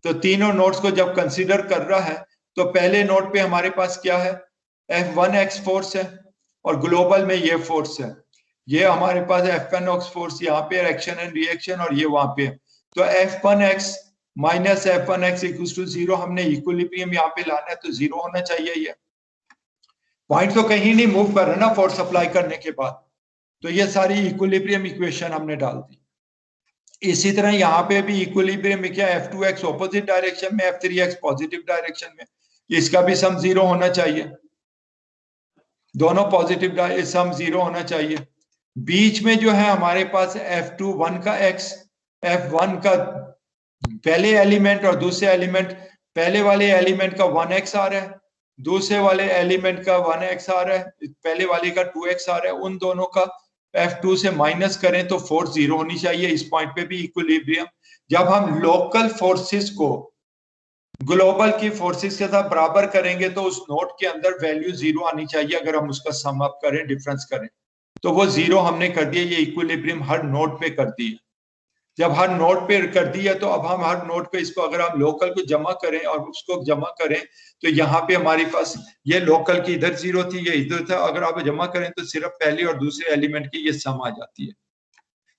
तो तीनों नोड्स को जब कंसीडर कर रहा है तो पहले नोड पे हमारे पास क्या है, F1x फोर्स है और ग्लोबल में ये फोर्स है। ये हमारे पास F1x फोर्स यहाँ पे एक्शन एंड रिएक्शन और ये वहां पे है। तो F1x minus F1x equals to 0 हमने इक्विलिब्रियम यहाँ पे लाना है, तो 0 होना चाहिए। ये पॉइंट तो कहीं नहीं मूव कर रहा ना फोर्स अप्लाई करने के बाद, तो ये सारी इक्विलिब्रियम इक्वेशन हमने डाल दी। इसी तरह यहाँ पे भी इक्विलिब्रियम में क्या, F2x ऑपोजिट डायरेक्शन में, F3x पॉजिटिव डायरेक्शन में, इसका भी सम 0 होना चाहिए। दोनों पॉजिटिव सम 0 होना चाहिए। बीच में जो है हमारे पास F2 1 का x, F1 का पहले एलिमेंट और दूसरे एलिमेंट, पहले वाले एलिमेंट का 1x आ रहा है, दूसरे वाले एलिमेंट का 1x आ रहा है, पहले वाले का 2x आ रहा है। उन दोनों का F2 से माइनस करें तो फोर्स 0 होनी चाहिए। इस पॉइंट पे भी इक्विलिब्रियम। जब हम लोकल फोर्सेस को ग्लोबल की फोर्सेस के साथ बराबर करेंगे तो उस नोड के अंदर वैल्यू 0 आनी चाहिए। अगर हम उसका सम अप करें, डिफरेंस करें, तो वो 0 हमने कर दिया। ये इक्विलिब्रियम हर नोड पे कर दी है। जब हर नोड पे कर दी है तो अब हम हर नोड पे इसको अगर हम लोकल को जमा करें और उसको जमा करें तो यहाँ पे हमारे पास ये लोकल की इधर 0 थी, ये इधर था। अगर आप जमा करें तो सिर्फ पहले और दूसरे एलिमेंट की ये सम आ जाती है।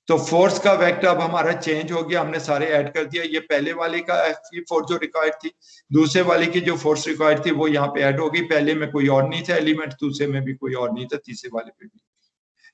तो फोर्स का वेक्टर अब हमारा चेंज हो गया, हमने सारे ऐड कर दिया। ये पहले वाले का F फोर्स जो रिक्वायर्ड थी, दूसरे वाले की जो फोर्स रिक्वायर्ड थी वो यहाँ पे ऐड हो गई। पहले में कोई और नहीं था एलिमेंट, दूसरे में भी कोई और नहीं था, तीसरे वाले पे भी।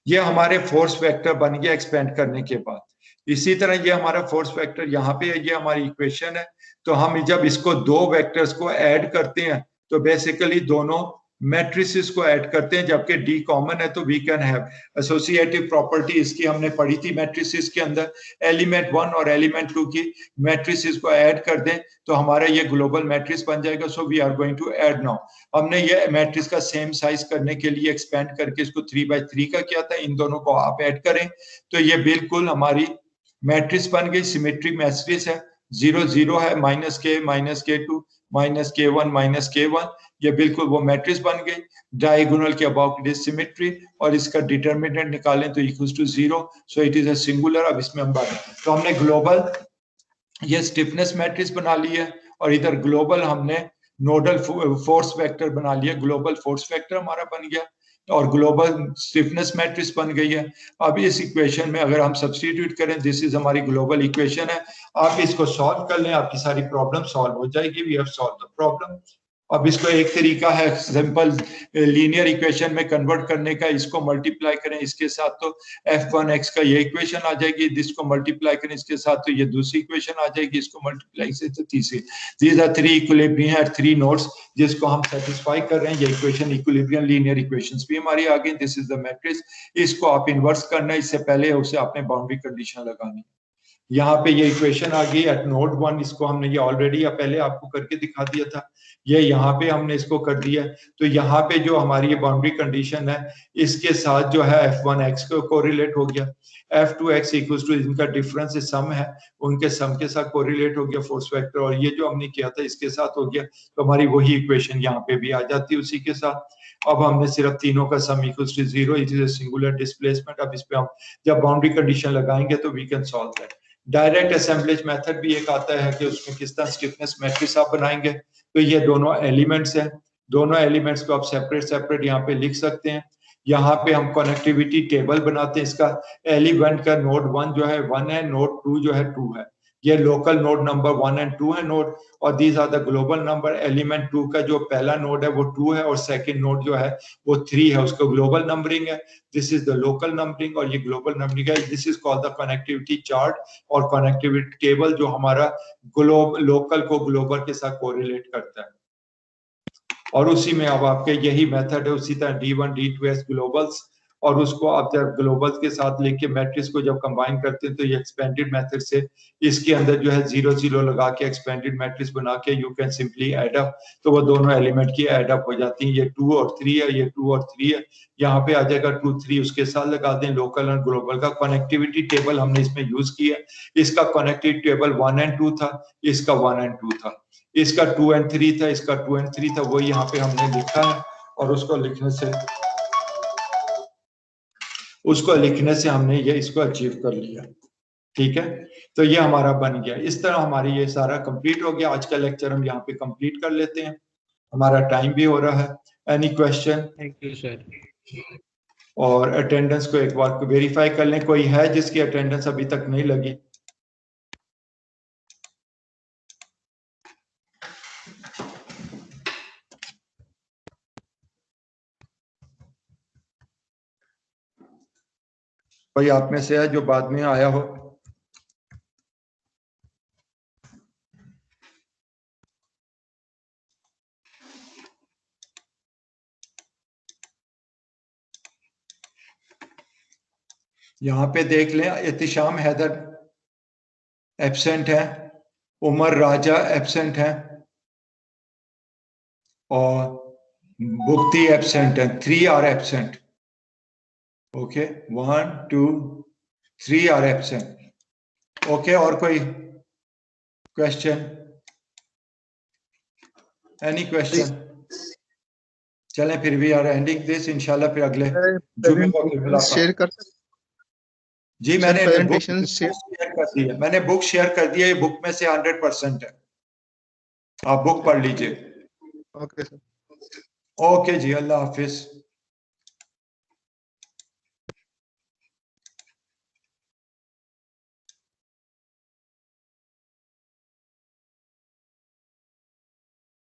ये हमारे फोर्स वेक्टर बन गया एक्सपेंड करने के बाद। इसी तरह ये हमारा फोर्स वेक्टर यहाँ पे है, ये हमारी इक्वेशन है। तो हम जब इसको 2 वेक्टर्स को ऐड करते हैं तो बेसिकली दोनों मैट्रिसेस को ऐड करते हैं, जबकि डी कॉमन है तो we can have associative property इसकी हमने पढ़ी थी मैट्रिसेस के अंदर। एलिमेंट 1 और एलिमेंट 2 की मैट्रिसेस को ऐड कर दें तो हमारा ये ग्लोबल मैट्रिक्स बन जाएगा। So we are going to add now. हमने ये मैट्रिक्स का सेम साइज करने के लिए एक्सपेंड करके इसको 3/3 का किया था। इन दोनों को आप ऐड करें तो ये बिल्कुल हमारी मैट्रिक्स बन गई। सिमेट्रिक मैट्रिक्स है, 0 0 है, -k-k2 -k1 -k1, ये बिल्कुल वो मैट्रिक्स बन गई। डायगोनल के अबाउट इट इज सिमेट्री और इसका डिटरमिनेंट निकालें तो equals to 0, so it is a singular. अब इसमें हम बात, तो हमने ग्लोबल ये स्टिफनेस मैट्रिक्स बना ली है और इधर ग्लोबल हमने नोडल फोर्स वेक्टर बना लिया। ग्लोबल फोर्स वेक्टर हमारा बन गया और ग्लोबल स्टिफनेस मैट्रिक्स बन गई है। अब इस इक्वेशन में अगर हम सब्स्टिट्यूट करें, दिस इज हमारी ग्लोबल इक्वेशन है। आप इसको सॉल्व कर लें, आपकी सारी प्रॉब्लम सॉल्व हो जाएगी। We have solve the problem. अब इसको एक तरीका है सिंपल लीनियर इक्वेशन में कन्वर्ट करने का, इसको मल्टीप्लाई करें इसके साथ तो f1x का ये इक्वेशन आ जाएगी, इसको मल्टीप्लाई करें इसके साथ तो ये दूसरी इक्वेशन आ जाएगी, इसको मल्टीप्लाई से तो तीसरी। These are 3 equilibrium at 3 nodes जिसको हम सेटिस्फाई कर रहे हैं। ये इक्वेशन इक्विलिब्रियम लीनियर इक्वेशंस भी हमारी आ गई। This is the matrix. इसको आप इन्वर्स करना है, इससे पहले उसे आपने बाउंड्री कंडीशन लगानी। यहाँ पे ये इक्वेशन आ गई एट नोड 1, इसको हमने ये ऑलरेडी या पहले आपको करके दिखा दिया था। ये यहाँ पे हमने इसको कर दिया। तो यहाँ पे जो हमारी ये बाउंड्री कंडीशन है इसके साथ जो है f1x को कोरिलेट हो गया, f2x इक्वल्स टू इनका डिफरेंस सम है, उनके सम के साथ कोरिलेट हो गया फोर्स वेक्टर, और ये जो हमने किया था इसके साथ हो गया। तो हमारी वही इक्वेशन यहाँ पे भी आ जाती है उसी के साथ। अब हमने सिर्फ तीनों का sum equals to 0, it is a singular displacement. अब इस पे हम जब बाउंड्री कंडीशन लगाएंगे तो we can solve that. Direct assemblage method भी एक आता है कि उसमें किस तरह स्टिफनेस मैट्रिक्स आप बनाएंगे। तो ये दोनों एलिमेंट्स हैं, दोनों एलिमेंट्स को आप सेपरेट यहाँ पे लिख सकते हैं। यहाँ पे हम कनेक्टिविटी टेबल बनाते हैं। इसका एलिमेंट का नोड 1 जो है 1 है, नोड 2 जो है 2 है। ये लोकल नोड नंबर 1 एंड 2 है नोड, और these are the global number. Element 2 का जो पहला नोड है वो 2 है और सेकंड नोड जो है वो 3 है, उसको ग्लोबल नंबरिंग है। This is the local numbering और ये ग्लोबल नंबरिंग है। This is called the connectivity chart और कनेक्टिविटी टेबल, जो हमारा लोकल को ग्लोबल के साथ कोरिलेट करता है। और उसी में अब आपके यही मेथड है, उसी तरह D1 D2S ग्लोबल्स, और उसको आप जब ग्लोबल्स के साथ लेके मैट्रिक्स को जब कंबाइन करते हैं तो ये एक्सपेंडेड मेथड से इसके अंदर जो है 0 0 लगा के एक्सपेंडेड मैट्रिक्स बना के you can simply add up, तो वो दोनों एलिमेंट की ऐड अप हो जाती हैं। ये 2 और 3 है, ये 2 और 3 है, यहाँ पे आ जाएगा 2 3, उसके साथ लगा दें। लोकल और ग्लोबल का कनेक्टिविटी टेबल हमने इसमें यूज किया। इसका कनेक्टिविटी टेबल 1 एंड 2 था, इसका 1 एंड 2 था, इसका 2 एंड 3 था, इसका 2 एंड 3 था। वही यहाँ पे हमने लिखा है और उसको लिखने से हमने ये इसको अचीव कर लिया। ठीक है, तो ये हमारा बन गया। इस तरह हमारी ये सारा कंप्लीट हो गया। आज का लेक्चर हम यहाँ पे कंप्लीट कर लेते हैं, हमारा टाइम भी हो रहा है। Any question? Thank you sir. और अटेंडेंस को एक बार वेरीफाई कर लें, कोई है जिसकी अटेंडेंस अभी तक नहीं लगी? कोई आप में से है जो बाद में आया हो? यहाँ पे देख लें, एहतिशाम हैदर एब्सेंट है, उमर राजा एब्सेंट है और भुक्ति एब्सेंट है। 3 are absent. Okay, 1 2 3 are absent. Okay, और कोई क्वेश्चन? Any question? चलें फिर भी आर एंडिंग दिस, इंशाल्लाह फिर अगले जुमे को शेयर कर सकते? जी मैंने प्रेजेंटेशन शेयर कर दी है, मैंने बुक शेयर कर दी है। ये बुक में से 100% है, आप बुक पढ़ लीजिए। Okay sir. ओके जी, अल्लाह हाफिज।